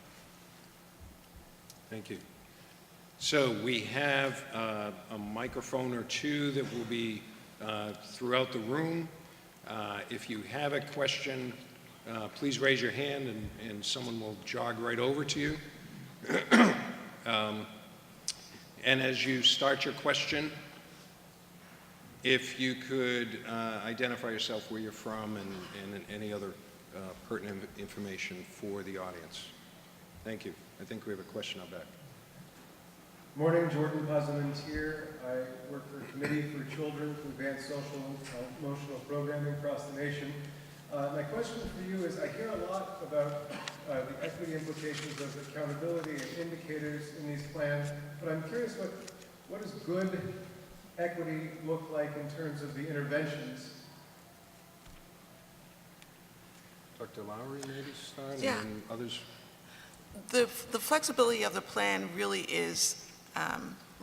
Thank you. So we have a microphone or two that will be throughout the room. If you have a question, please raise your hand and someone will jog right over to you. And as you start your question, if you could identify yourself, where you're from, and any other pertinent information for the audience. Thank you. I think we have a question out back. Morning, Jordan Puzzleman's here. I work for a committee for children to advance social and emotional programming across the nation. My question for you is, I hear a lot about the equity implications of accountability and indicators in these plans, but I'm curious, what does good equity look like in terms of the interventions? Dr. Lowry, maybe start, Yeah. and then others. The flexibility of the plan really is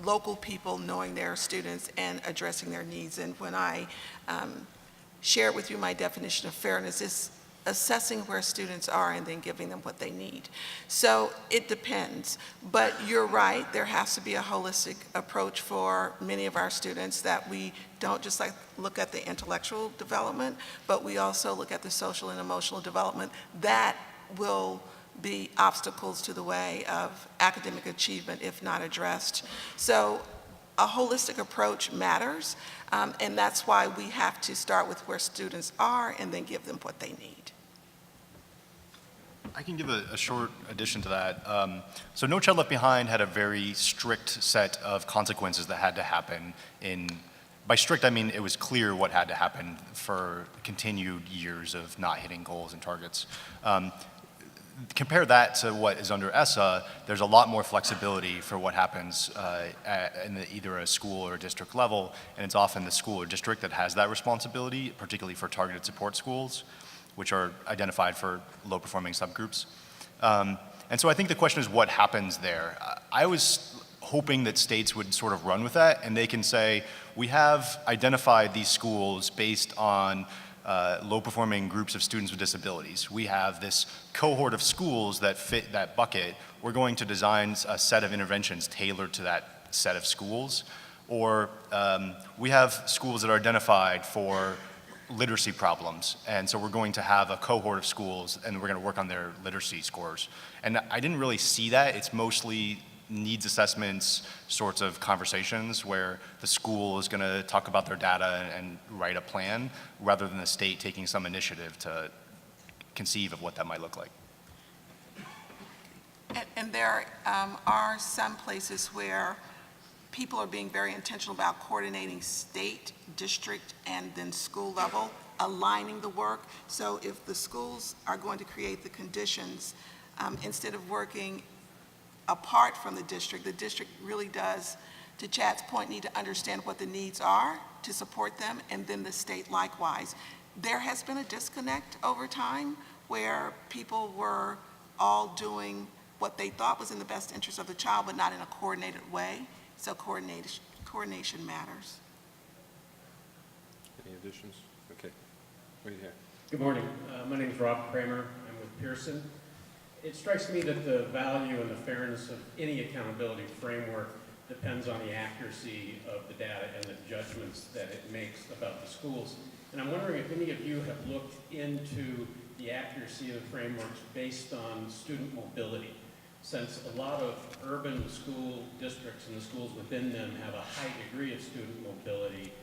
local people knowing their students and addressing their needs. And when I share with you my definition of fairness, is assessing where students are and then giving them what they need. So it depends, but you're right, there has to be a holistic approach for many of our students, that we don't just look at the intellectual development, but we also look at the social and emotional development that will be obstacles to the way of academic achievement if not addressed. So a holistic approach matters, and that's why we have to start with where students are and then give them what they need. I can give a short addition to that. So No Child Left Behind had a very strict set of consequences that had to happen. By strict, I mean it was clear what had to happen for continued years of not hitting goals and targets. Compare that to what is under ESSA, there's a lot more flexibility for what happens in either a school or a district level, and it's often the school or district that has that responsibility, particularly for targeted support schools, which are identified for low-performing subgroups. And so I think the question is what happens there. I was hoping that states would sort of run with that, and they can say, we have identified these schools based on low-performing groups of students with disabilities. We have this cohort of schools that fit that bucket. We're going to design a set of interventions tailored to that set of schools. Or we have schools that are identified for literacy problems, and so we're going to have a cohort of schools and we're going to work on their literacy scores. And I didn't really see that. It's mostly needs assessments sorts of conversations where the school is going to talk about their data and write a plan rather than the state taking some initiative to conceive of what that might look like. And there are some places where people are being very intentional about coordinating state, district, and then school level, aligning the work. So if the schools are going to create the conditions, instead of working apart from the district really does, to Chad's point, need to understand what the needs are to support them, and then the state likewise. There has been a disconnect over time where people were all doing what they thought was in the best interest of the child, but not in a coordinated way. So coordination matters. Any additions? Okay, right here. Good morning. My name is Rob Kramer. I'm with Pearson. It strikes me that the value and the fairness of any accountability framework depends on the accuracy of the data and the judgments that it makes about the schools. And I'm wondering if any of you have looked into the accuracy of the frameworks based on student mobility, since a lot of urban school districts and the schools within them have a high degree of student mobility.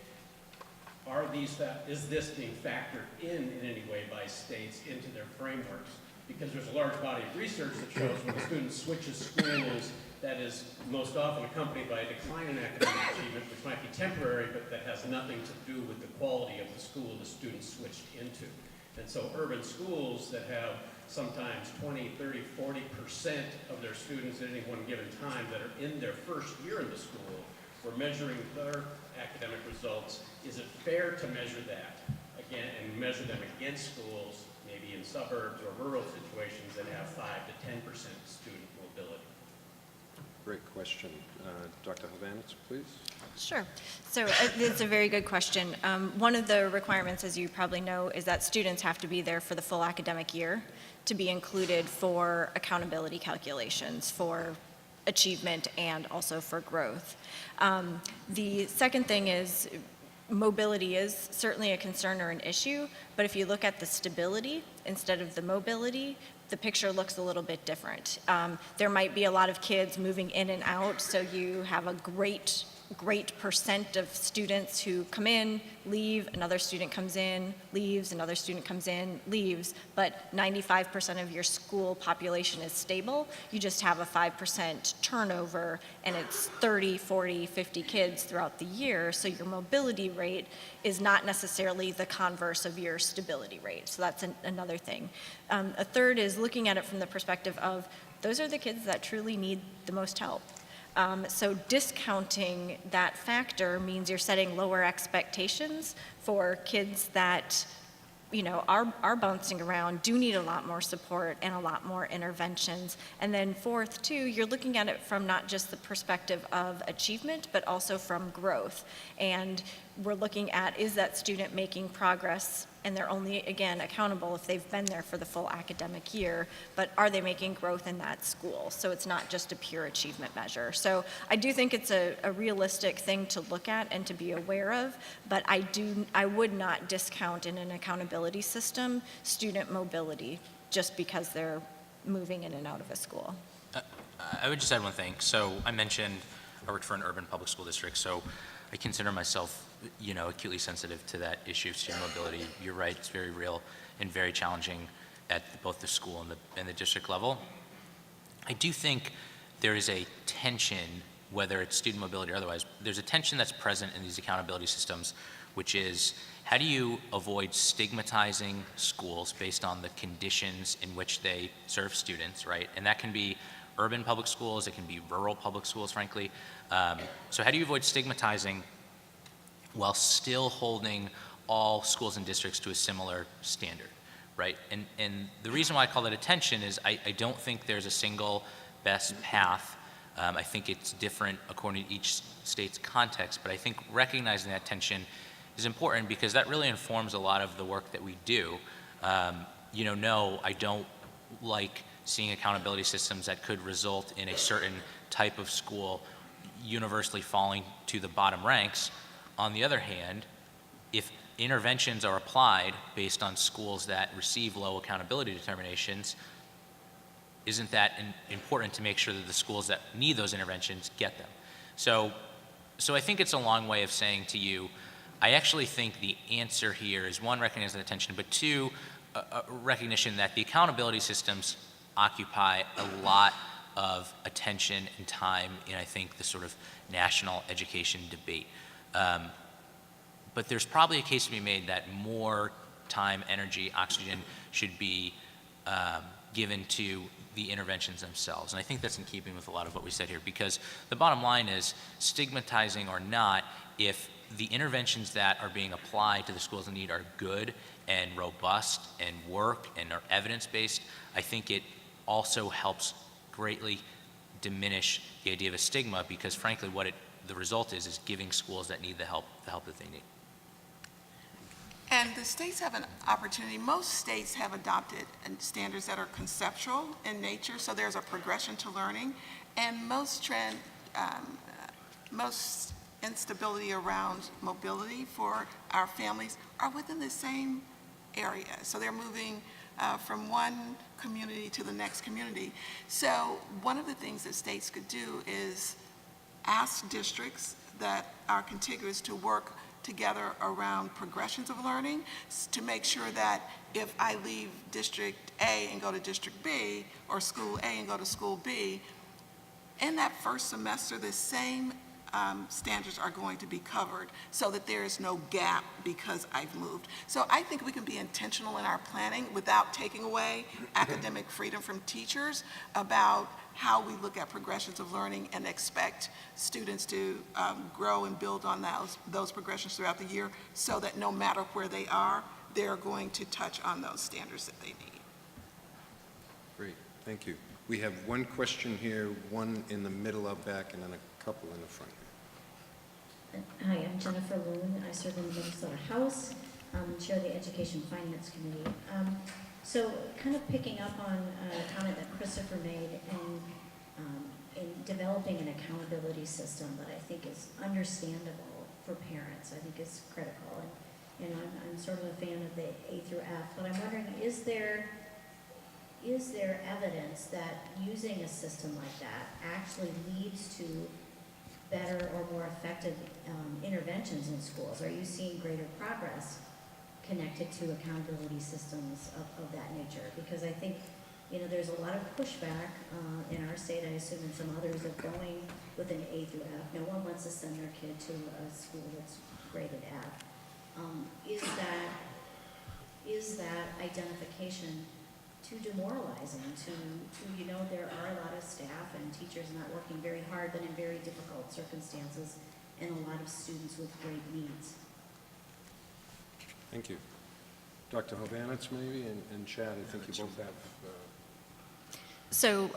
Is this being factored in any way by states into their frameworks? Because there's a large body of research that shows when a student switches schools, that is most often accompanied by a decline in academic achievement, which might be temporary, but that has nothing to do with the quality of the school the student switched into. And so urban schools that have sometimes 20, 30, 40% of their students at any one given time that are in their first year in the school, we're measuring their academic results. Is it fair to measure that again and measure them against schools, maybe in suburbs or rural situations that have 5 to 10% student mobility? Great question. Dr. Hovanec, please. Sure. So it's a very good question. One of the requirements, as you probably know, is that students have to be there for the full academic year to be included for accountability calculations, for achievement, and also for growth. The second thing is mobility is certainly a concern or an issue, but if you look at the stability instead of the mobility, the picture looks a little bit different. There might be a lot of kids moving in and out, so you have a great percent of students who come in, leave, another student comes in, leaves, another student comes in, leaves, but 95% of your school population is stable. You just have a 5% turnover, and it's 30, 40, 50 kids throughout the year, so your mobility rate is not necessarily the converse of your stability rate. So that's another thing. A third is looking at it from the perspective of those are the kids that truly need the most help. So discounting that factor means you're setting lower expectations for kids that, are bouncing around, do need a lot more support and a lot more interventions. And then fourth, too, you're looking at it from not just the perspective of achievement, but also from growth. And we're looking at, is that student making progress? And they're only, again, accountable if they've been there for the full academic year, but are they making growth in that school? So it's not just a pure achievement measure. So I do think it's a realistic thing to look at and to be aware of, but I would not discount in an accountability system student mobility just because they're moving in and out of a school. I would just add one thing. So I mentioned I worked for an urban public school district, so I consider myself, acutely sensitive to that issue of student mobility. You're right, it's very real and very challenging at both the school and the district level. I do think there is a tension, whether it's student mobility or otherwise, there's a tension that's present in these accountability systems, which is how do you avoid stigmatizing schools based on the conditions in which they serve students, right? And that can be urban public schools, it can be rural public schools, frankly. So how do you avoid stigmatizing while still holding all schools and districts to a similar standard, right? And the reason why I call that attention is I don't think there's a single best path. I think it's different according to each state's context, but I think recognizing that tension is important because that really informs a lot of the work that we do. No, I don't like seeing accountability systems that could result in a certain type of school universally falling to the bottom ranks. On the other hand, if interventions are applied based on schools that receive low accountability determinations, isn't that important to make sure that the schools that need those interventions get them? So I think it's a long way of saying to you, I actually think the answer here is, one, recognizing the attention, but two, a recognition that the accountability systems occupy a lot of attention and time in, I think, the sort of national education debate. But there's probably a case to be made that more time, energy, oxygen should be given to the interventions themselves. And I think that's in keeping with a lot of what we said here, because the bottom line is, stigmatizing or not, if the interventions that are being applied to the schools in need are good and robust and work and are evidence-based, I think it also helps greatly diminish the idea of a stigma, because frankly the result is giving schools that need the help that they need. And the states have an opportunity. Most states have adopted standards that are conceptual in nature, so there's a progression to learning. And most instability around mobility for our families are within the same area. So they're moving from one community to the next community. So one of the things that states could do is ask districts that are contiguous to work together around progressions of learning to make sure that if I leave District A and go to District B, or School A and go to School B, in that first semester, the same standards are going to be covered so that there is no gap because I've moved. So I think we can be intentional in our planning without taking away academic freedom from teachers about how we look at progressions of learning and expect students to grow and build on those progressions throughout the year, so that no matter where they are, they're going to touch on those standards that they need. Great, thank you. We have one question here, one in the middle out back, and then a couple in the front. Hi, I'm Jennifer Loon. I serve in the Minnesota House, chair of the Education Finance Committee. So kind of picking up on a comment that Christopher made in developing an accountability system that I think is understandable for parents, I think is critical. And I'm sort of a fan of the A through F, but I'm wondering, is there evidence that using a system like that actually leads to better or more effective interventions in schools? Are you seeing greater progress connected to accountability systems of that nature? Because I think, there's a lot of pushback in our state, I assume in some others, of going with an A through F. No one wants to send their kid to a school that's graded F. Is that identification too demoralizing to there are a lot of staff and teachers not working very hard, but in very difficult circumstances, and a lot of students with great needs? Thank you. Dr. Hovanec, maybe, and Chad, I think you both have. So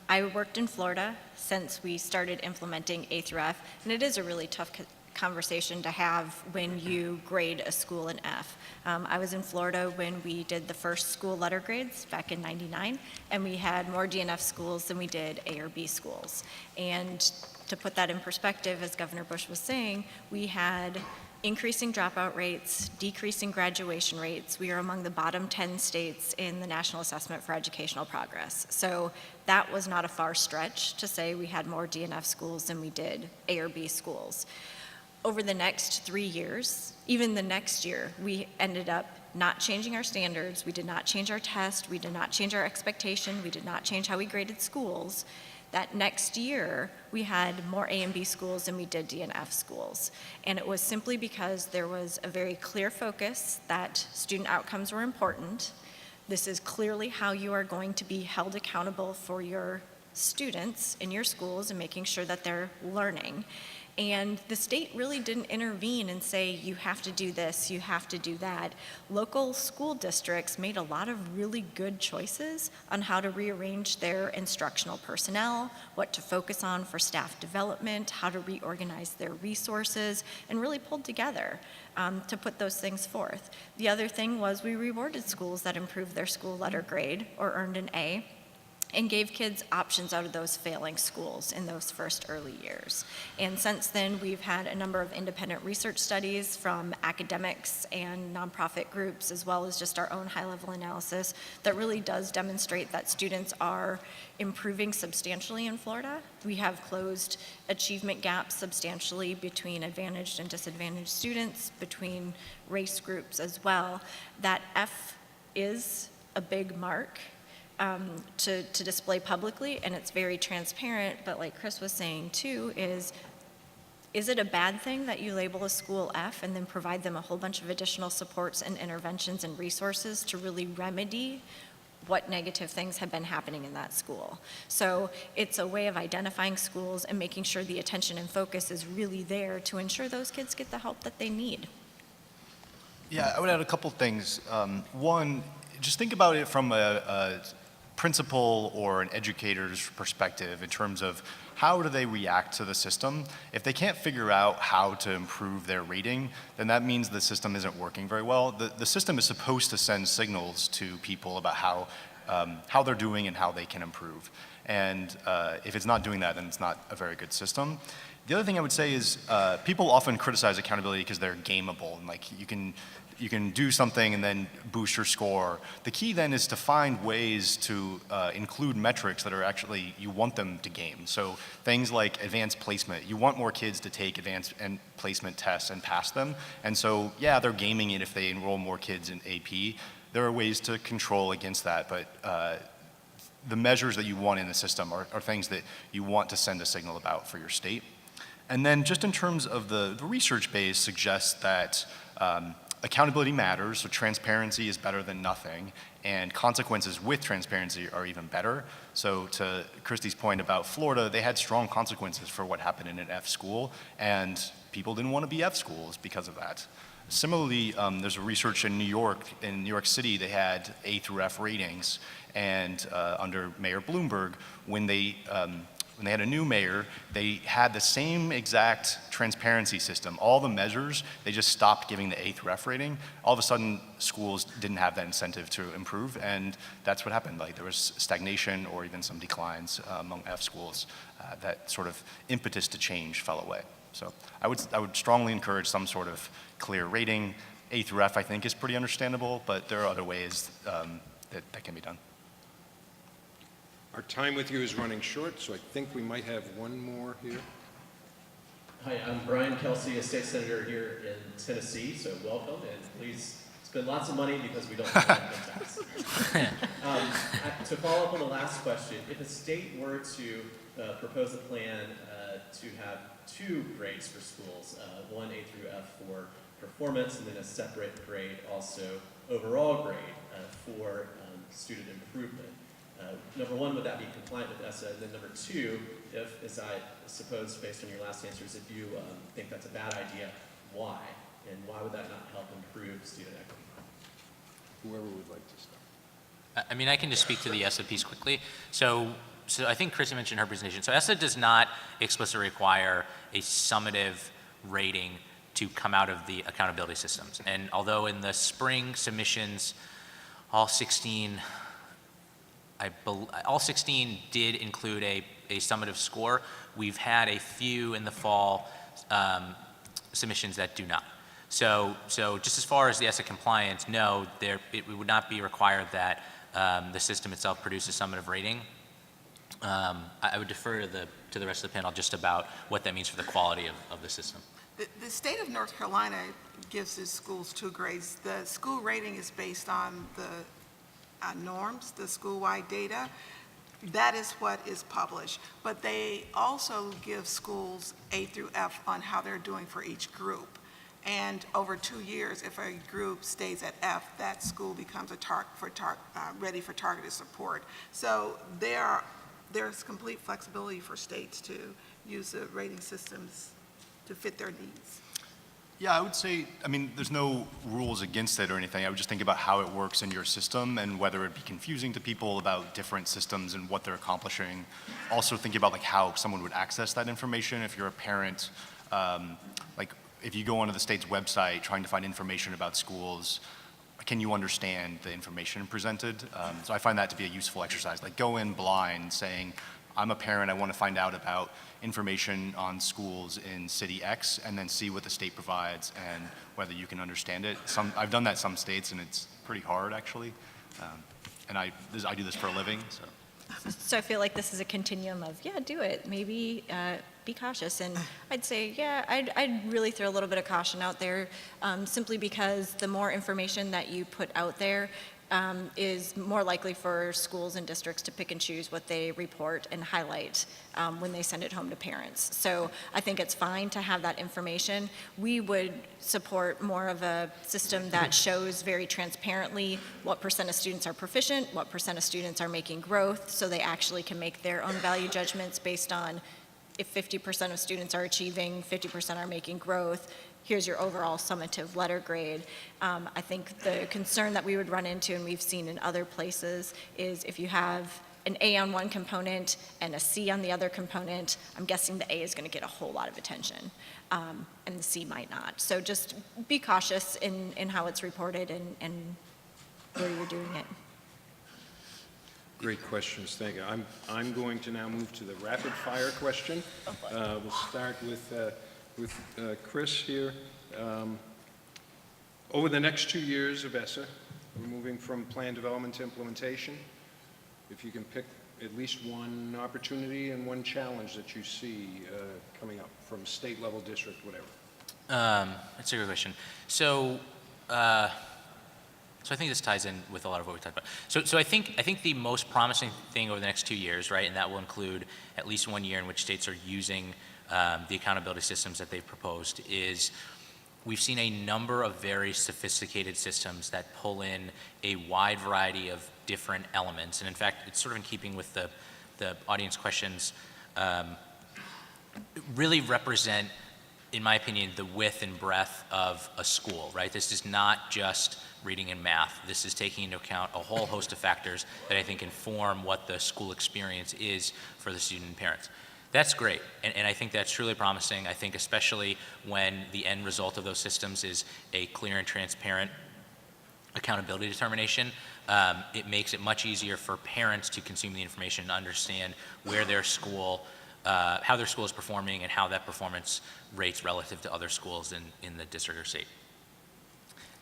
I worked in Florida since we started implementing A through F, and it is a really tough conversation to have when you grade a school an F. I was in Florida when we did the first school letter grades back in '99, and we had more DNF schools than we did A or B schools. And to put that in perspective, as Governor Bush was saying, we had increasing dropout rates, decreasing graduation rates. We are among the bottom 10 states in the National Assessment for Educational Progress. So that was not a far stretch to say we had more DNF schools than we did A or B schools. Over the next 3 years, even the next year, we ended up not changing our standards. We did not change our test. We did not change our expectation. We did not change how we graded schools. That next year, we had more A and B schools than we did D and F schools. And it was simply because there was a very clear focus that student outcomes were important. This is clearly how you are going to be held accountable for your students in your schools and making sure that they're learning. And the state really didn't intervene and say, you have to do this, you have to do that. Local school districts made a lot of really good choices on how to rearrange their instructional personnel, what to focus on for staff development, how to reorganize their resources, and really pulled together to put those things forth. The other thing was we rewarded schools that improved their school letter grade or earned an A. and gave kids options out of those failing schools in those first early years. And since then, we've had a number of independent research studies from academics and nonprofit groups, as well as just our own high-level analysis that really does demonstrate that students are improving substantially in Florida. We have closed achievement gaps substantially between advantaged and disadvantaged students, between race groups as well. That F is a big mark to display publicly, and it's very transparent, but like Chris was saying too, is it a bad thing that you label a school F and then provide them a whole bunch of additional supports and interventions and resources to really remedy what negative things have been happening in that school? So it's a way of identifying schools and making sure the attention and focus is really there to ensure those kids get the help that they need. Yeah, I would add a couple things. One, just think about it from a principal or an educator's perspective in terms of how do they react to the system. If they can't figure out how to improve their rating, then that means the system isn't working very well. The system is supposed to send signals to people about how they're doing and how they can improve. And if it's not doing that, then it's not a very good system. The other thing I would say is people often criticize accountability because they're gameable, and like you can do something and then boost your score. The key then is to find ways to include metrics that are actually, you want them to game. So things like advanced placement. You want more kids to take advanced and placement tests and pass them. And so, yeah, they're gaming it if they enroll more kids in AP. There are ways to control against that, but the measures that you want in the system are things that you want to send a signal about for your state. And then just in terms of the research base suggests that accountability matters, so transparency is better than nothing, and consequences with transparency are even better. So to Christy's point about Florida, they had strong consequences for what happened in an F school, and people didn't want to be F schools because of that. Similarly, there's a research in New York City, they had A through F ratings, and under Mayor Bloomberg, when they had a new mayor, they had the same exact transparency system. All the measures, they just stopped giving the A through F rating. All of a sudden, schools didn't have that incentive to improve, and that's what happened. Like there was stagnation or even some declines among F schools. That sort of impetus to change fell away. So I would strongly encourage some sort of clear rating. A through F, I think, is pretty understandable, but there are other ways that can be done. Our time with you is running short, so I think we might have one more here. Hi, I'm Brian Kelsey, a state senator here in Tennessee, so welcome, and please spend lots of money because we don't have an income tax. To follow up on the last question, if a state were to propose a plan to have 2 grades for schools, one A through F for performance, and then a separate grade also overall grade for student improvement, number one, would that be compliant with ESSA? And then number two, if, as I suppose based on your last answers, if you think that's a bad idea, why? And why would that not help improve student equity? Whoever would like to start. I mean, I can just speak to the ESSA piece quickly. So I think Chrissy mentioned in her presentation. So ESSA does not explicitly require a summative rating to come out of the accountability systems. And although in the spring submissions, all 16 did include a summative score, we've had a few in the fall submissions that do not. So just as far as the ESSA compliance, no, it would not be required that the system itself produce a summative rating. I would defer to the rest of the panel just about what that means for the quality of the system. The state of North Carolina gives its schools 2 grades. The school rating is based on the norms, the school-wide data. That is what is published. But they also give schools A through F on how they're doing for each group. And over 2 years, if a group stays at F, that school becomes ready for targeted support. So there's complete flexibility for states to use the rating systems to fit their needs. Yeah, I would say, I mean, there's no rules against it or anything. I would just think about how it works in your system and whether it'd be confusing to people about different systems and what they're accomplishing. Also think about like how someone would access that information. If you're a parent, like if you go onto the state's website trying to find information about schools, can you understand the information presented? So I find that to be a useful exercise. Like go in blind saying, I'm a parent, I want to find out about information on schools in city X, and then see what the state provides and whether you can understand it. I've done that some states, and it's pretty hard, actually. And I do this for a living, so. So I feel like this is a continuum of, yeah, do it, maybe be cautious. And I'd say, yeah, I'd really throw a little bit of caution out there, simply because the more information that you put out there is more likely for schools and districts to pick and choose what they report and highlight when they send it home to parents. So I think it's fine to have that information. We would support more of a system that shows very transparently what % of students are proficient, what % of students are making growth, so they actually can make their own value judgments based on if 50% of students are achieving, 50% are making growth, here's your overall summative letter grade. I think the concern that we would run into, and we've seen in other places, is if you have an A on one component and a C on the other component, I'm guessing the A is going to get a whole lot of attention, and the C might not. So just be cautious in how it's reported and where you're doing it. Great questions, thank you. I'm going to now move to the rapid fire question. We'll start with Chris here. Over the next 2 years of ESSA, we're moving from plan development to implementation. If you can pick at least one opportunity and one challenge that you see coming up from state level, district, whatever. That's a good question. So I think this ties in with a lot of what we talked about. So I think the most promising thing over the next 2 years, right, and that will include at least 1 year in which states are using the accountability systems that they've proposed, is we've seen a number of very sophisticated systems that pull in a wide variety of different elements. And in fact, it's sort of in keeping with the audience questions, really represent, in my opinion, the width and breadth of a school, right? This is not just reading and math. This is taking into account a whole host of factors that I think inform what the school experience is for the student and parents. That's great, and I think that's truly promising. I think especially when the end result of those systems is a clear and transparent accountability determination, it makes it much easier for parents to consume the information and understand where their school, how their school is performing and how that performance rates relative to other schools in the district or state.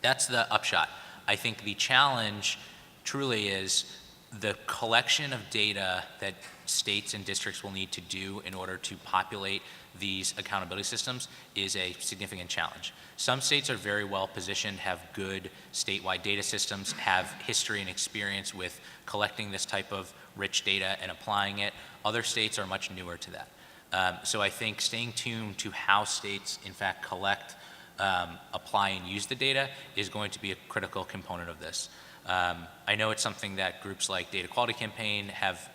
That's the upshot. I think the challenge truly is the collection of data that states and districts will need to do in order to populate these accountability systems is a significant challenge. Some states are very well positioned, have good statewide data systems, have history and experience with collecting this type of rich data and applying it. Other states are much newer to that. So I think staying tuned to how states in fact collect, apply and use the data is going to be a critical component of this. I know it's something that groups like Data Quality Campaign have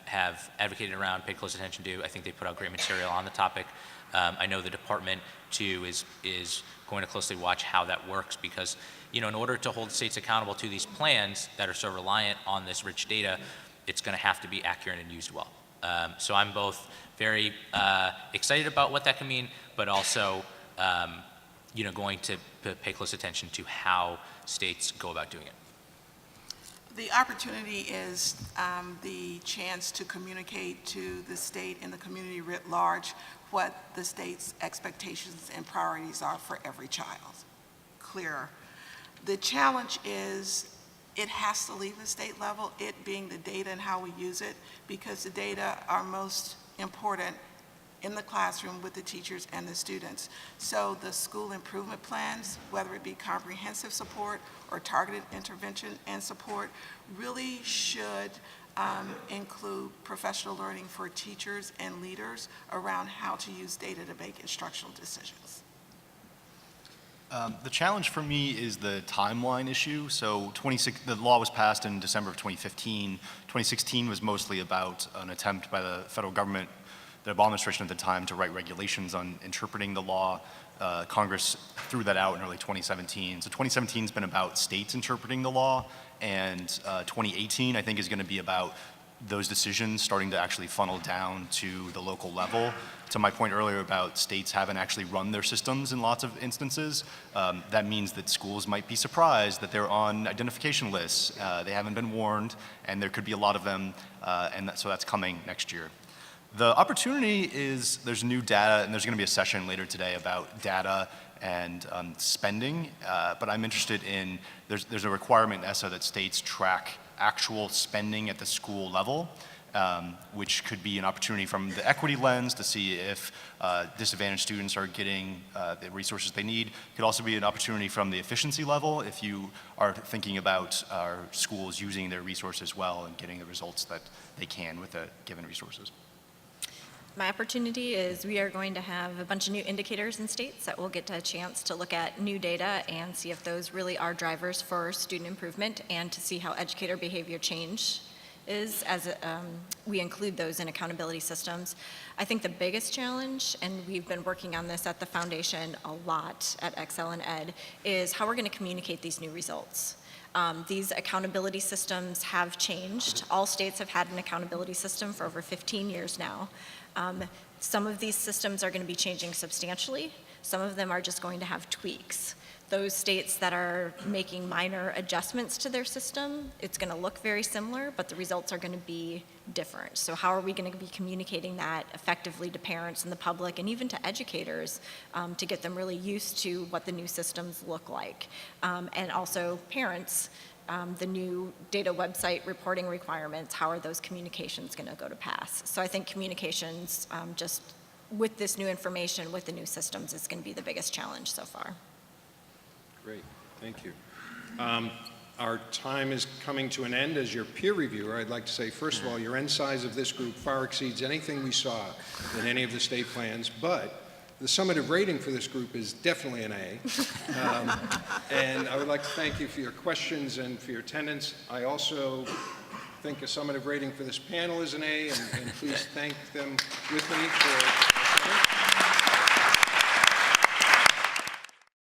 advocated around, paid close attention to. I think they put out great material on the topic. I know the department too is going to closely watch how that works, because in order to hold states accountable to these plans that are so reliant on this rich data, it's going to have to be accurate and used well. So I'm both very excited about what that can mean, but also going to pay close attention to how states go about doing it. The opportunity is the chance to communicate to the state and the community writ large what the state's expectations and priorities are for every child. Clearer. The challenge is it has to leave the state level, it being the data and how we use it, because the data are most important in the classroom with the teachers and the students. So the school improvement plans, whether it be comprehensive support or targeted intervention and support, really should include professional learning for teachers and leaders around how to use data to make instructional decisions. The challenge for me is the timeline issue. So the law was passed in December of 2015. 2016 was mostly about an attempt by the federal government, the Obama administration at the time, to write regulations on interpreting the law. Congress threw that out in early 2017. So 2017 has been about states interpreting the law, and 2018 I think is going to be about those decisions starting to actually funnel down to the local level. To my point earlier about states haven't actually run their systems in lots of instances, that means that schools might be surprised that they're on identification lists. They haven't been warned, and there could be a lot of them, so that's coming next year. The opportunity is there's new data, and there's going to be a session later today about data and spending, but I'm interested in, there's a requirement in ESSA that states track actual spending at the school level, which could be an opportunity from the equity lens to see if disadvantaged students are getting the resources they need. It could also be an opportunity from the efficiency level if you are thinking about our schools using their resources well and getting the results that they can with the given resources. My opportunity is we are going to have a bunch of new indicators in states that we'll get a chance to look at new data and see if those really are drivers for student improvement and to see how educator behavior change is as we include those in accountability systems. I think the biggest challenge, and we've been working on this at the foundation a lot at ExcelinEd, is how we're going to communicate these new results. These accountability systems have changed. All states have had an accountability system for over 15 years now. Some of these systems are going to be changing substantially. Some of them are just going to have tweaks. Those states that are making minor adjustments to their system, it's going to look very similar, but the results are going to be different. So how are we going to be communicating that effectively to parents and the public and even to educators to get them really used to what the new systems look like? And also parents, the new data website reporting requirements, how are those communications going to go to pass? So I think communications just with this new information, with the new systems, is going to be the biggest challenge so far. Great, thank you. Our time is coming to an end. As your peer reviewer, I'd like to say, first of all, your end size of this group far exceeds anything we saw in any of the state plans, but the summative rating for this group is definitely an A. And I would like to thank you for your questions and for your attendance. I also think a summative rating for this panel is an A, and please thank them with me for